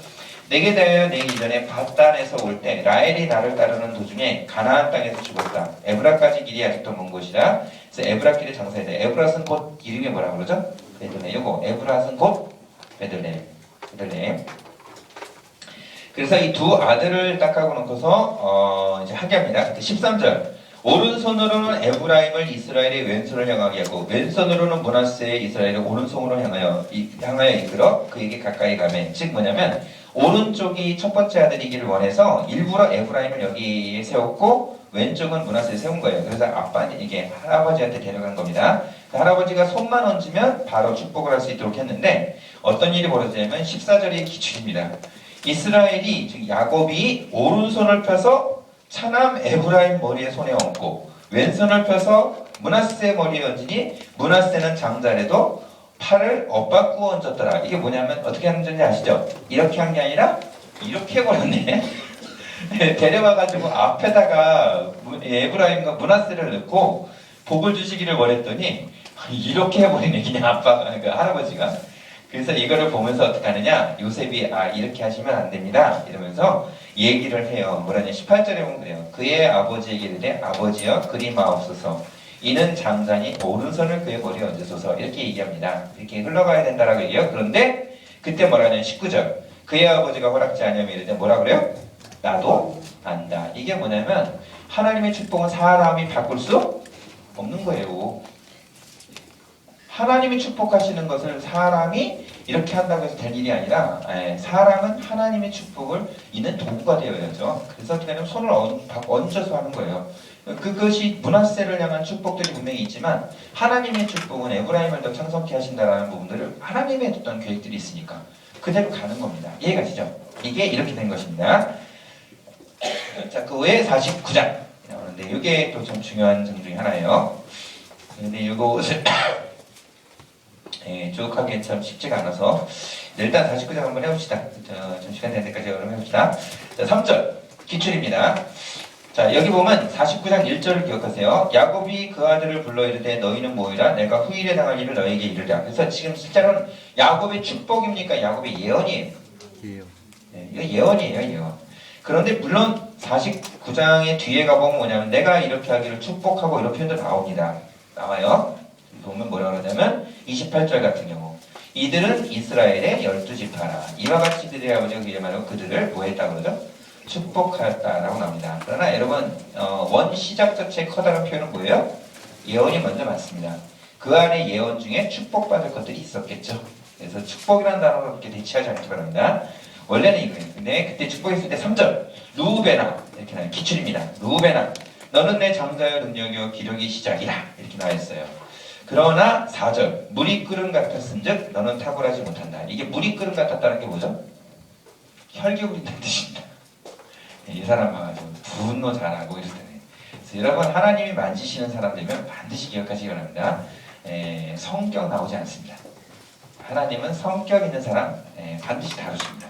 내게 대하여 내 이전에 밧단에서 올 때 라헬이 나를 따르는 도중에 가나안 땅에서 죽었다. 에브라까지 길이 아직도 먼 곳이라. 그래서 에브라길을 장사해야 돼. 에브라는 곧 이름이 뭐라고 그러죠? 베들레헴. 요거 에브라는 곧 베들레헴. 그래서 이 두 아들을 딱 하고 놓고서 이제 하게 합니다. 13절. 오른손으로는 에브라임을 이스라엘의 왼손을 향하게 하고 왼손으로는 므낫세의 이스라엘을 오른손으로 향하여 이끌어 그에게 가까이 가매. 즉 뭐냐면 오른쪽이 첫 번째 아들이기를 원해서 일부러 에브라임을 여기에 세웠고 왼쪽은 므낫세에 세운 거예요. 그래서 이게 할아버지한테 데려간 겁니다. 할아버지가 손만 얹으면 바로 축복을 할 수 있도록 했는데 어떤 일이 벌어지냐면 14절의 기출입니다. 이스라엘이 즉 야곱이 오른손을 펴서 차남 에브라임 머리에 손에 얹고 왼손을 펴서 므낫세 머리에 얹으니 므낫세는 장자래도 팔을 엇바꾸어 얹었더라. 이게 뭐냐면 어떻게 하는지 아시죠? 이렇게 한 게 아니라 이렇게 해버렸네. 데려와가지고 앞에다가 에브라임과 므낫세를 넣고 복을 주시기를 원했더니 이렇게 해버리네. 그냥 그러니까 할아버지가. 그래서 이거를 보면서 어떻게 하느냐, 요셉이 이렇게 하시면 안 됩니다 이러면서 얘기를 해요. 뭐라냐, 18절에 보면 그래요. 그의 아버지에게 이르되 아버지여 그리 마옵소서 이는 장자니 오른손을 그의 머리에 얹으소서 이렇게 얘기합니다. 이렇게 흘러가야 된다라고 얘기해요. 그런데 그때 뭐라 하냐면 19절 그의 아버지가 허락지 않으면 이럴 때 뭐라 그래요? 나도 안다. 이게 뭐냐면 하나님의 축복은 사람이 바꿀 수 없는 거예요. 하나님이 축복하시는 것을 사람이 이렇게 한다고 해서 될 일이 아니라 사람은 하나님의 축복을 있는 도구가 되어야죠. 그래서 어떻게 하면 손을 얹어서 하는 거예요. 그것이 므낫세를 향한 축복들이 분명히 있지만 하나님의 축복은 에브라임을 더 창성케 하신다라는 부분들을 하나님의 어떤 계획들이 있으니까 그대로 가는 겁니다. 이해가 되죠? 이게 이렇게 된 것입니다. 자, 그 외에 49장 나오는데 이게 또 좀 중요한 점 중에 하나예요. 근데 이것을 쭉 하기엔 참 쉽지가 않아서 일단 49장 한번 해봅시다. 좀 시간 되는 데까지 그럼 해봅시다. 자, 3절 기출입니다. 자, 여기 보면 49장 1절을 기억하세요. 야곱이 그 아들을 불러 이르되 너희는 모이라 내가 후일에 당할 일을 너희에게 이르리라. 그래서 지금 실제로는 야곱의 축복입니까? 야곱의 예언이에요. 이거 예언이에요, 예언. 그런데 물론 49장의 뒤에 가보면 뭐냐면 내가 이렇게 하기를 축복하고 이런 표현도 나옵니다. 나와요. 보면 뭐라 그러냐면 28절 같은 경우 이들은 이스라엘의 12지파라. 이와 같이 이들의 아버지가 기념하고 그들을 뭐 했다고 그러죠? 축복하였다라고 나옵니다. 그러나 여러분 원 시작 자체의 커다란 표현은 뭐예요? 예언이 먼저 맞습니다. 그 안에 예언 중에 축복받을 것들이 있었겠죠. 그래서 축복이라는 단어로 그렇게 대치하지 않기 바랍니다. 원래는 이거예요. 근데 그때 축복했을 때 3절 루우베나 이렇게 나와요. 기출입니다. 루우베나 너는 내 장자여 능력이여 기력이 시작이라 이렇게 나와 있어요. 그러나 4절 물이 끓음 같았은즉 너는 탁월하지 못한다. 이게 물이 끓음 같았다는 게 뭐죠? 혈기 부린다는 뜻입니다. 이 사람 봐가지고 분노 잘하고 이러더니 그래서 여러분 하나님이 만지시는 사람들이면 반드시 기억하시기 바랍니다. 성격 나오지 않습니다. 하나님은 성격 있는 사람 반드시 다루십니다.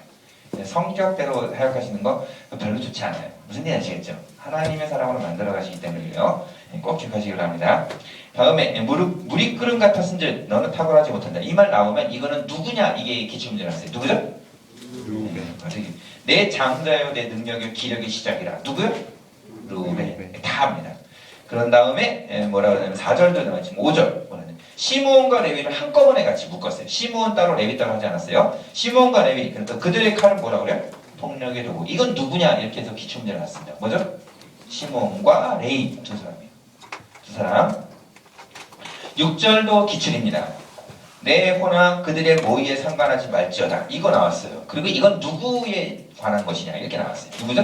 성격대로 사역하시는 거 별로 좋지 않아요. 무슨 얘기 아시겠죠? 하나님의 사람으로 만들어 가시기 때문에요. 꼭 기억하시기 바랍니다. 다음에 물이 끓음 같았은즉 너는 탁월하지 못한다. 이 말 나오면 이거는 누구냐? 이게 기출문제였어요. 누구죠? 내 장자요 내 능력의 기력의 시작이라. 누구요? 루벤. 다 합니다. 그런 다음에 뭐라 그러냐면 4절도 나왔지 5절 뭐라냐 시므온과 레위를 한꺼번에 같이 묶었어요. 시므온 따로 레위 따로 하지 않았어요. 시므온과 레위 그러니까 그들의 칼은 뭐라 그래요? 폭력의 도구. 이건 누구냐? 이렇게 해서 기출문제를 놨습니다. 뭐죠? 시므온과 레위 두 사람이에요. 두 사람. 6절도 기출입니다. 내 호나 그들의 모의에 상관하지 말지어다. 이거 나왔어요. 그리고 이건 누구에 관한 것이냐 이렇게 나왔어요. 누구죠?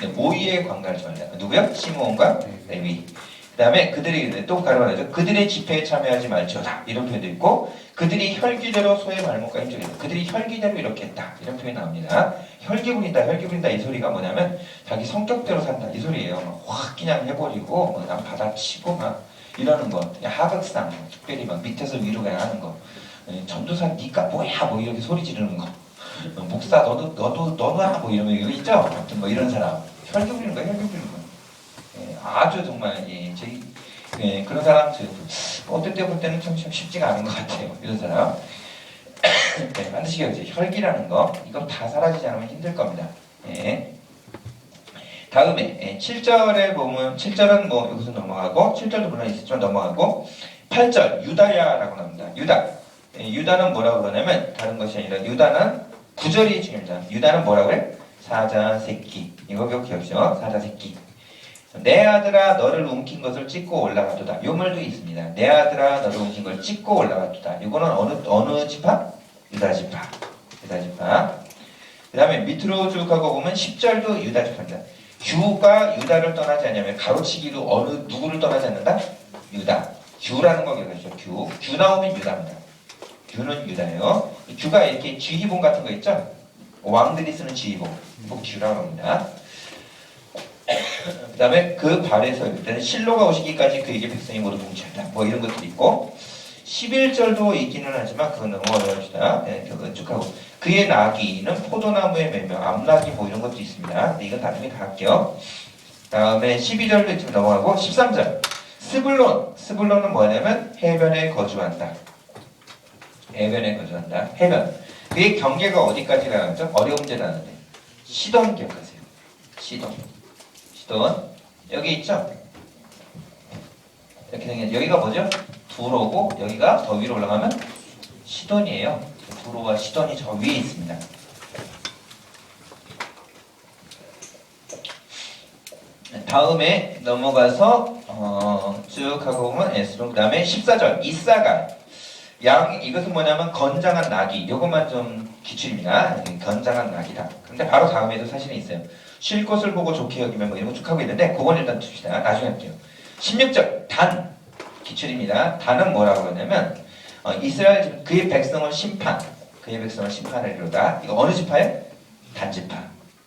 네, 모의에 관관하지 말자. 누구요? 시므온과 레위. 그 다음에 그들이 또 가르쳐야죠. 그들의 집회에 참여하지 말지어다. 이런 표현도 있고 그들이 혈기대로 소의 말목과 힘주겠다. 그들이 혈기대로 이렇게 했다. 이런 표현이 나옵니다. 혈기 부린다 이 소리가 뭐냐면 자기 성격대로 산다 이 소리예요. 막 확 그냥 해버리고 막 받아치고 막 이러는 거. 하극상 특별히 막 밑에서 위로 그냥 하는 거. 전도사 니까 뭐야 뭐 이렇게 소리 지르는 거. 목사 너도 하나 뭐 이러면 이거 있죠. 아무튼 뭐 이런 사람 혈기 부리는 거야 혈기 부리는 거. 아주 정말 저희 그런 사람 어떨 때 볼 때는 참 쉽지가 않은 것 같아요. 이런 사람 반드시 기억하세요. 혈기라는 거 이거 다 사라지지 않으면 힘들 겁니다. 다음에 7절에 보면 7절은 뭐 여기서 넘어가고 7절도 물론 있었지만 넘어가고 8절 유다야라고 나옵니다. 유다는 뭐라고 그러냐면 다른 것이 아니라 유다는 9절이 중요합니다. 유다는 뭐라고 그래? 사자 새끼. 이거 기억하시죠? 사자 새끼. 내 아들아 너를 움킨 것을 찢고 올라가도다. 이 말도 있습니다. 내 아들아 너를 움킨 것을 찢고 올라가도다. 이거는 어느 지파? 유다 지파. 그 다음에 밑으로 쭉 가고 보면 10절도 유다 지파입니다. 규가 유다를 떠나지 않냐면 가로치기로 누구를 떠나지 않는다? 유다. 규라는 거 기억하시죠? 규 나오면 유다입니다. 규는 유다예요. 규가 이렇게 지휘봉 같은 거 있죠? 왕들이 쓰는 지휘봉. 꼭 규라고 합니다. 그 다음에 그 발에서 일단 실로가 오시기까지 그에게 백성이 모두 동치한다. 뭐 이런 것들이 있고 11절도 있기는 하지만 그건 넘어갑시다. 그건 쭉 하고 그의 나귀는 포도나무에 매며 암나귀 뭐 이런 것도 있습니다. 근데 이건 나중에 다 할게요. 다음에 12절도 좀 넘어가고 13절 스불론은 뭐냐면 해변에 거주한다. 해변. 그의 경계가 어디까지 가죠? 어려운 데라는데 시돈 기억하세요. 시돈 여기 있죠? 이렇게 생겼는데 여기가 뭐죠? 두로고 여기가 더 위로 올라가면 시돈이에요. 두로와 시돈이 저 위에 있습니다. 다음에 넘어가서 쭉 하고 보면 에스론 그 다음에 14절 이사갈 이것은 뭐냐면 건장한 나귀. 요것만 좀 기출입니다. 건장한 나귀다. 근데 바로 다음에도 사실은 있어요. 쉴 것을 보고 좋게 여기면 뭐 이런 거 쭉 하고 있는데 그건 일단 둡시다. 나중에 할게요. 16절 단 기출입니다. 단은 뭐라고 하냐면 이스라엘 그의 백성을 심판 그의 백성을 심판하리로다. 이거 어느 지파예요? 단지파.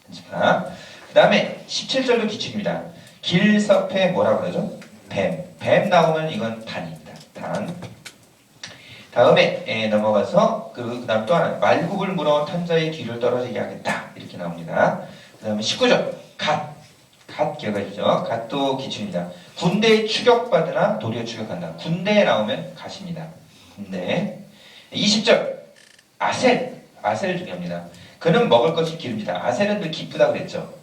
단지파. 그 다음에 17절도 기출입니다. 길섭에 뭐라고 그러죠? 뱀 나오면 이건 단입니다. 단. 다음에 넘어가서 그 다음 또 하나 말굽을 물어 탄자의 뒤를 떨어지게 하겠다 이렇게 나옵니다. 그 다음에 19절 갓 기억하시죠? 갓도 기출입니다. 군대에 추격받으나 도리어 추격한다. 군대에 나오면 갓입니다. 군대. 20절 아셀 중요합니다. 그는 먹을 것이 기름지다. 아셀은 늘 기쁘다 그랬죠.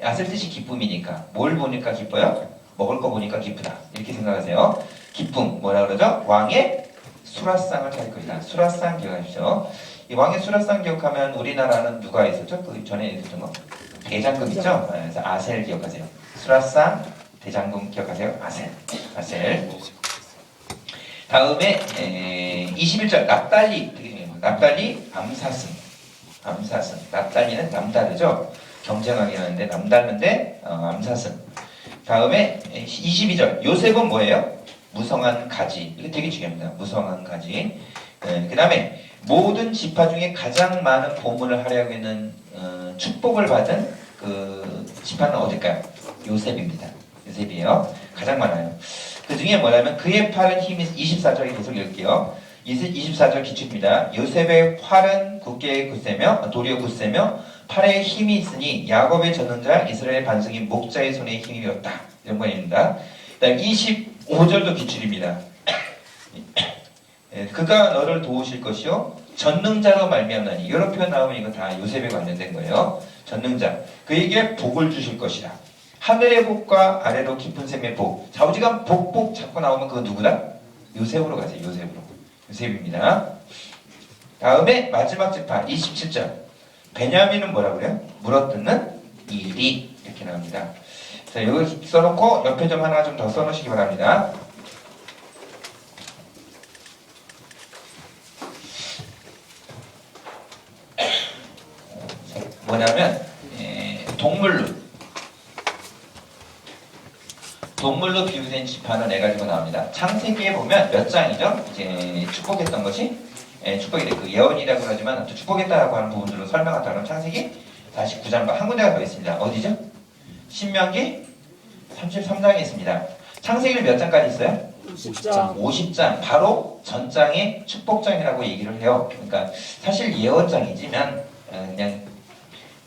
아셀 뜻이 기쁨이니까 뭘 보니까 기뻐요? 먹을 거 보니까 기쁘다 이렇게 생각하세요. 기쁨 뭐라 그러죠? 왕의 수라상을 차릴 것이다. 수라상 기억하시죠? 이 왕의 수라상 기억하면 우리나라는 누가 있었죠? 그 전에 있었던 거? 대장금 있죠? 그래서 아셀 기억하세요. 수라상, 대장금 기억하세요? 아셀. 다음에 21절 납달리 되게 중요해요. 납달리 암사슴. 납달리는 남다르죠? 경쟁하게 하는데 남다른데 암사슴. 다음에 22절 요셉은 뭐예요? 무성한 가지. 이게 되게 중요합니다. 무성한 가지. 그 다음에 모든 지파 중에 가장 많은 보물을 하려고 하는 축복을 받은 그 지파는 어딜까요? 요셉입니다. 요셉이에요. 가장 많아요. 그 중에 뭐냐면 그의 팔은 힘이 24절에 계속 읽을게요. 24절 기출입니다. 요셉의 팔은 굳게 굳세며 도리어 굳세며 팔에 힘이 있으니 야곱의 전능자 이스라엘 반석이 목자의 손에 힘이 되었다. 이런 거입니다. 그다음 25절도 기출입니다. 그가 너를 도우실 것이요 전능자로 말미암나니 이런 표현 나오면 이거 다 요셉에 관련된 거예요. 전능자 그에게 복을 주실 것이라. 하늘의 복과 아래로 깊은 샘의 복. 좌우지간 복 자꾸 나오면 그거 누구다? 요셉으로 가세요. 요셉입니다. 다음에 마지막 지파 27절 베냐민은 뭐라 그래요? 물어뜯는 일이 이렇게 나옵니다. 자, 여기 써놓고 옆에 좀 하나 좀 더 써놓으시기 바랍니다. 뭐냐면 동물로 비유된 지파는 네 가지가 나옵니다. 창세기에 보면 몇 장이죠? 이제 축복했던 것이 축복이 그 예언이라고 하지만 또 축복했다라고 하는 부분들로 설명한다면 창세기 49장과 한 군데가 더 있습니다. 어디죠? 신명기 33장에 있습니다. 창세기는 몇 장까지 있어요? 50장. 바로 전장의 축복장이라고 얘기를 해요. 그러니까 사실 예언장이지만 그냥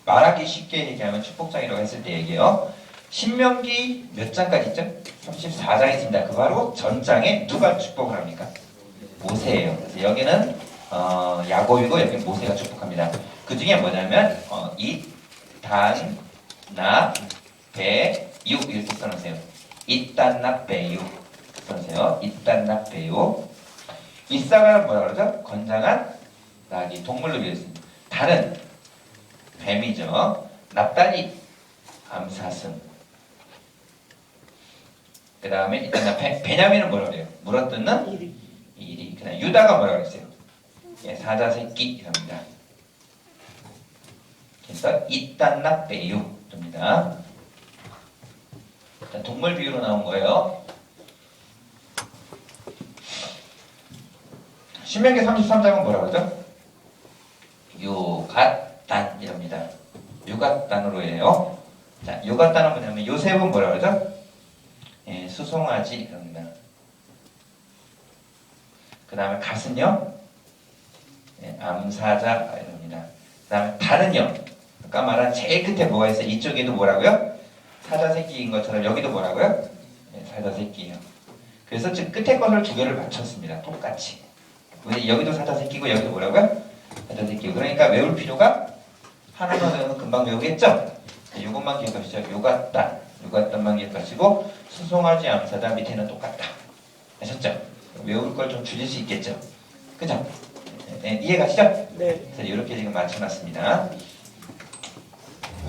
말하기 쉽게 얘기하면 축복장이라고 했을 때 얘기해요. 신명기 몇 장까지 있죠? 34장이 있습니다. 그 바로 전장에 누가 축복을 합니까? 모세예요. 그래서 여기는 야곱이고 여기는 모세가 축복합니다. 그 중에 뭐냐면 이, 단, 나, 배, 유 이렇게 써놓으세요. 이딴나 배유 써놓으세요. 이딴나 배유. 이사가는 뭐라 그러죠? 건장한 나귀, 동물로 비유했습니다. 달은 뱀이죠. 납달리 암사슴. 그 다음에 이딴나 베냐민은 뭐라 그래요? 물어뜯는 이리. 그다음 유다가 뭐라 그랬어요? 사자새끼 이랍니다. 그래서 이딴나 배유입니다. 동물 비유로 나온 거예요. 신명기 33장은 뭐라 그러죠? 요갓단이랍니다. 요갓단으로 해요. 자, 요갓단은 뭐냐면 요셉은 뭐라 그러죠? 수송아지 이랍니다. 그 다음에 갓은요? 암사자 이랍니다. 그 다음에 달은요? 아까 말한 제일 끝에 뭐가 있어요? 이쪽에도 뭐라고요? 사자새끼인 것처럼 여기도 뭐라고요? 사자새끼예요. 그래서 지금 끝에 것을 두 개를 맞췄습니다. 똑같이. 왜 여기도 사자새끼고 여기도 뭐라고요? 사자새끼고. 그러니까 외울 필요가 하나만 외우면 금방 외우겠죠? 이것만 기억하시죠. 요갓단만 기억하시고 수송아지 암사자 밑에는 똑같다. 아셨죠? 외울 걸 좀 줄일 수 있겠죠? 그죠? 네, 이해가시죠? 네. 그래서 이렇게 지금 맞춰놨습니다.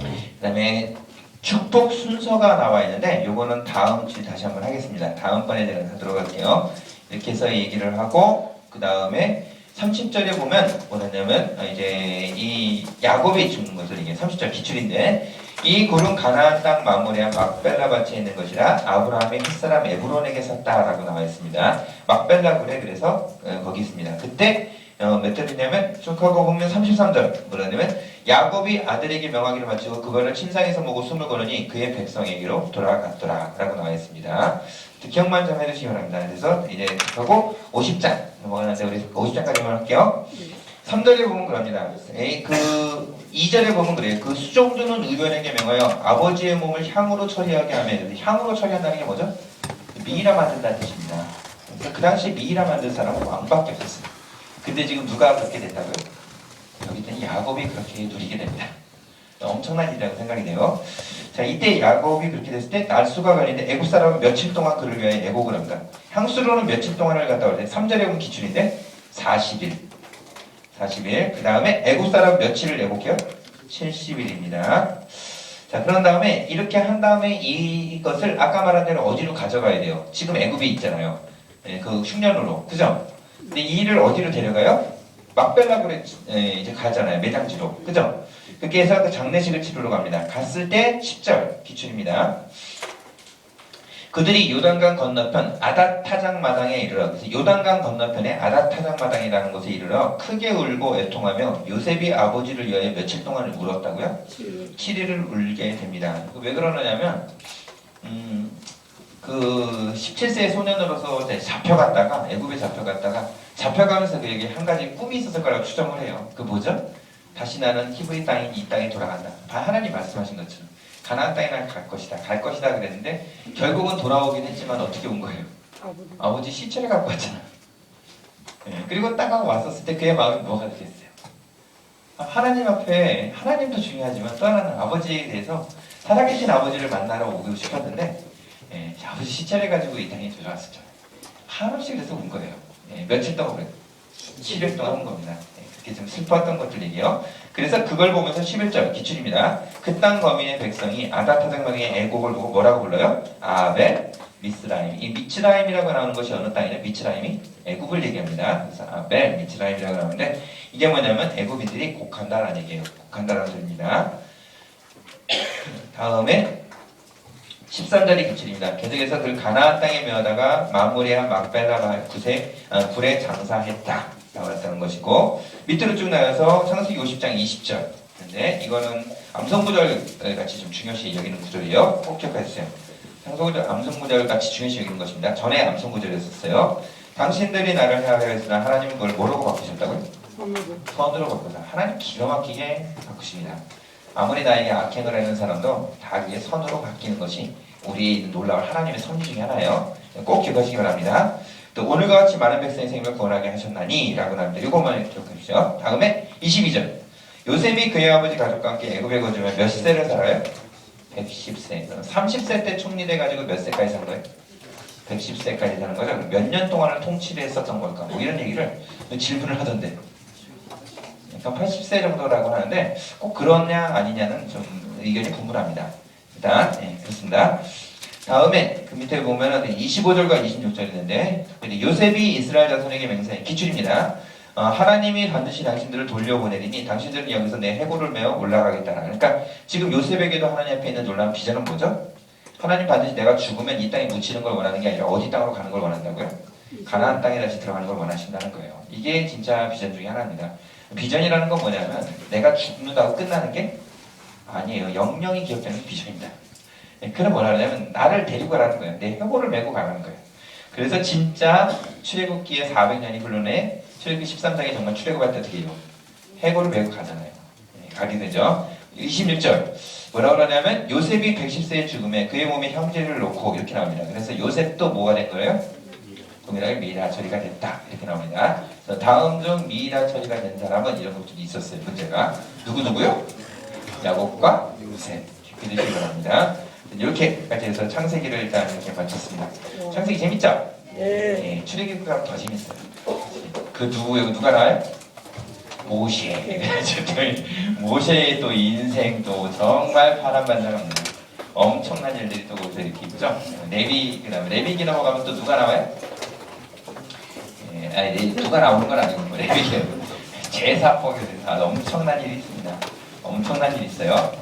그 다음에 축복 순서가 나와 있는데 요거는 다음 주에 다시 한번 하겠습니다. 다음번에 제가 하도록 할게요. 이렇게 해서 얘기를 하고 그 다음에 30절에 보면 뭐냐면 이제 이 야곱이 죽는 것을 이게 30절 기출인데 이 굴은 가나안 땅 마무리한 막벨라 밭에 있는 것이라 아브라함이 햇사람 에브론에게 샀다라고 나와 있습니다. 막벨라 굴에 그래서 거기 있습니다. 그때 몇 절이냐면 쭉 하고 보면 33절 뭐라냐면 야곱이 아들에게 명하기를 마치고 그거를 침상에서 보고 숨을 거느니 그의 백성에게로 돌아갔더라 라고 나와 있습니다. 기억만 좀 해주시기 바랍니다. 그래서 이제 하고 50장 넘어가는데 우리 50장까지만 할게요. 3절에 보면 그럽니다. 그 2절에 보면 그래요. 그 수종드는 의견에게 명하여 아버지의 몸을 향으로 처리하게 하면 향으로 처리한다는 게 뭐죠? 미이라 만든다는 뜻입니다. 그 당시 미이라 만든 사람은 왕밖에 없었어요. 근데 지금 누가 그렇게 됐다고요? 여기는 야곱이 그렇게 누리게 됩니다. 엄청난 일이라고 생각이 돼요. 자, 이때 야곱이 그렇게 됐을 때 날수가 걸리는데 애국 사람은 며칠 동안 그를 위하여 애곡을 합니다. 향수로는 며칠 동안을 갔다 올 때 3절에 보면 기준인데 40일. 그 다음에 애국 사람은 며칠을 애곡해요? 70일입니다. 자, 그런 다음에 이렇게 한 다음에 이것을 아까 말한 대로 어디로 가져가야 돼요? 지금 애굽에 있잖아요. 네, 그 흉년으로. 그죠? 근데 이 일을 어디로 데려가요? 막벨라굴에 이제 가잖아요. 매장지로. 그죠? 그렇게 해서 그 장례식을 치르러 갑니다. 갔을 때 10절 기출입니다. 그들이 요단강 건너편 아닷타작 마당에 이르러 그래서 요단강 건너편에 아닷타작 마당이라는 곳에 이르러 크게 울고 애통하며 요셉이 아버지를 위하여 며칠 동안을 울었다고요? 7일을 울게 됩니다. 왜 그러느냐면 그 17세 소년으로서 잡혀갔다가 애굽에 잡혀가면서 그에게 한 가지 꿈이 있었을 거라고 추정을 해요. 그 뭐죠? 다시 나는 히브리 땅인 이 땅에 돌아간다. 하나님 말씀하신 것처럼 가나안 땅에 날 갈 것이다 그랬는데 결국은 돌아오긴 했지만 어떻게 온 거예요? 아버지 시체를 갖고 왔잖아. 네, 그리고 딱 왔었을 때 그의 마음이 뭐가 됐어요? 하나님 앞에 하나님도 중요하지만 또 하나는 아버지에 대해서 살아계신 아버지를 만나러 오고 싶었는데 아버지 시체를 가지고 이 땅에 들어왔었잖아요. 한없이 그래서 온 거예요. 며칠 동안 그래요. 7일 동안 온 겁니다. 그렇게 좀 슬펐던 것들 얘기요. 그래서 그걸 보면서 11절 기출입니다. 그 땅 거민의 백성이 아닷타작마당의 애곡을 보고 뭐라고 불러요? 아벨 미스라임. 이 미츠라임이라고 나오는 것이 어느 땅이냐? 미츠라임이 애굽을 얘기합니다. 그래서 아벨 미츠라임이라고 나오는데 이게 뭐냐면 애굽인들이 곡한다라는 얘기예요. 곡한다라는 소리입니다. 다음에 13절이 기출입니다. 계속해서 그를 가나안 땅에 메어다가 마무리한 막벨라 굴에 장사했다. 나왔다는 것이고 밑으로 쭉 나가서 창세기 50장 20절. 근데 이거는 암성구절 같이 좀 중요시 여기는 구절이에요. 꼭 기억하세요. 창세기절 암성구절 같이 중요시 여기는 것입니다. 전에 암성구절이었어요. 당신들이 나를 해하려 했으나 하나님은 그걸 뭐라고 바꾸셨다고요? 선으로 바꾸사. 하나님 기가 막히게 바꾸십니다. 아무리 나에게 악행을 하는 사람도 다 그게 선으로 바뀌는 것이 우리 놀라운 하나님의 섭리 중에 하나예요. 꼭 기억하시기 바랍니다. 또 오늘과 같이 많은 백성의 생명을 구원하게 하셨나니 라고 나옵니다. 이것만 기억해 주시죠. 다음에 22절. 요셉이 그의 아버지 가족과 함께 애굽에 거주하며 몇 세를 살아요? 110세. 30세 때 총리돼가지고 몇 세까지 산 거예요? 110세까지 사는 거죠. 몇 년 동안을 통치를 했었던 걸까? 뭐 이런 얘기를 질문을 하던데. 그러니까 80세 정도라고 하는데 꼭 그러냐 아니냐는 좀 의견이 분분합니다. 일단 그렇습니다. 다음에 그 밑에 보면은 25절과 26절이 있는데 요셉이 이스라엘 자손에게 맹세한 기출입니다. 하나님이 반드시 당신들을 돌려보내리니 당신들은 여기서 내 해골을 메어 올라가겠다. 그러니까 지금 요셉에게도 하나님 앞에 있는 놀라운 비전은 뭐죠? 하나님 반드시 내가 죽으면 이 땅에 묻히는 걸 원하는 게 아니라 어디 땅으로 가는 걸 원한다고요? 가나안 땅에 다시 들어가는 걸 원하신다는 거예요. 이게 진짜 비전 중에 하나입니다. 비전이라는 건 뭐냐면 내가 죽는다고 끝나는 게 아니에요. 영영이 기억되는 비전입니다. 그럼 뭐라 하냐면 나를 데리고 가라는 거예요. 내 혀골을 메고 가라는 거예요. 그래서 진짜 출애굽기에 400년이 흘러내 출애굽기 13장에 정말 출애굽할 때 어떻게 해요? 해골을 메고 가잖아요. 가게 되죠. 26절 뭐라고 그러냐면 요셉이 110세의 죽음에 그의 몸에 형제를 놓고 이렇게 나옵니다. 그래서 요셉도 뭐가 된 거예요? 동일하게 미이라 처리가 됐다. 이렇게 나옵니다. 다음 중 미이라 처리가 된 사람은 이런 것들이 있었어요. 문제가 누구요? 야곱과 요셉. 이렇게 되시기 바랍니다. 이렇게까지 해서 창세기를 일단 이렇게 마쳤습니다. 창세기 재밌죠? 예, 출애굽기가 더 재밌어요. 그 누가 나와요? 모세. 모세의 또 인생도 정말 파란반장합니다. 엄청난 일들이 또 거기서 이렇게 있죠. 레위, 그다음에 레위기 넘어가면 또 누가 나와요? 예, 아니 누가 나오는 건 아니고 레위기 제사법에 대해서 엄청난 일이 있습니다. 엄청난 일이 있어요.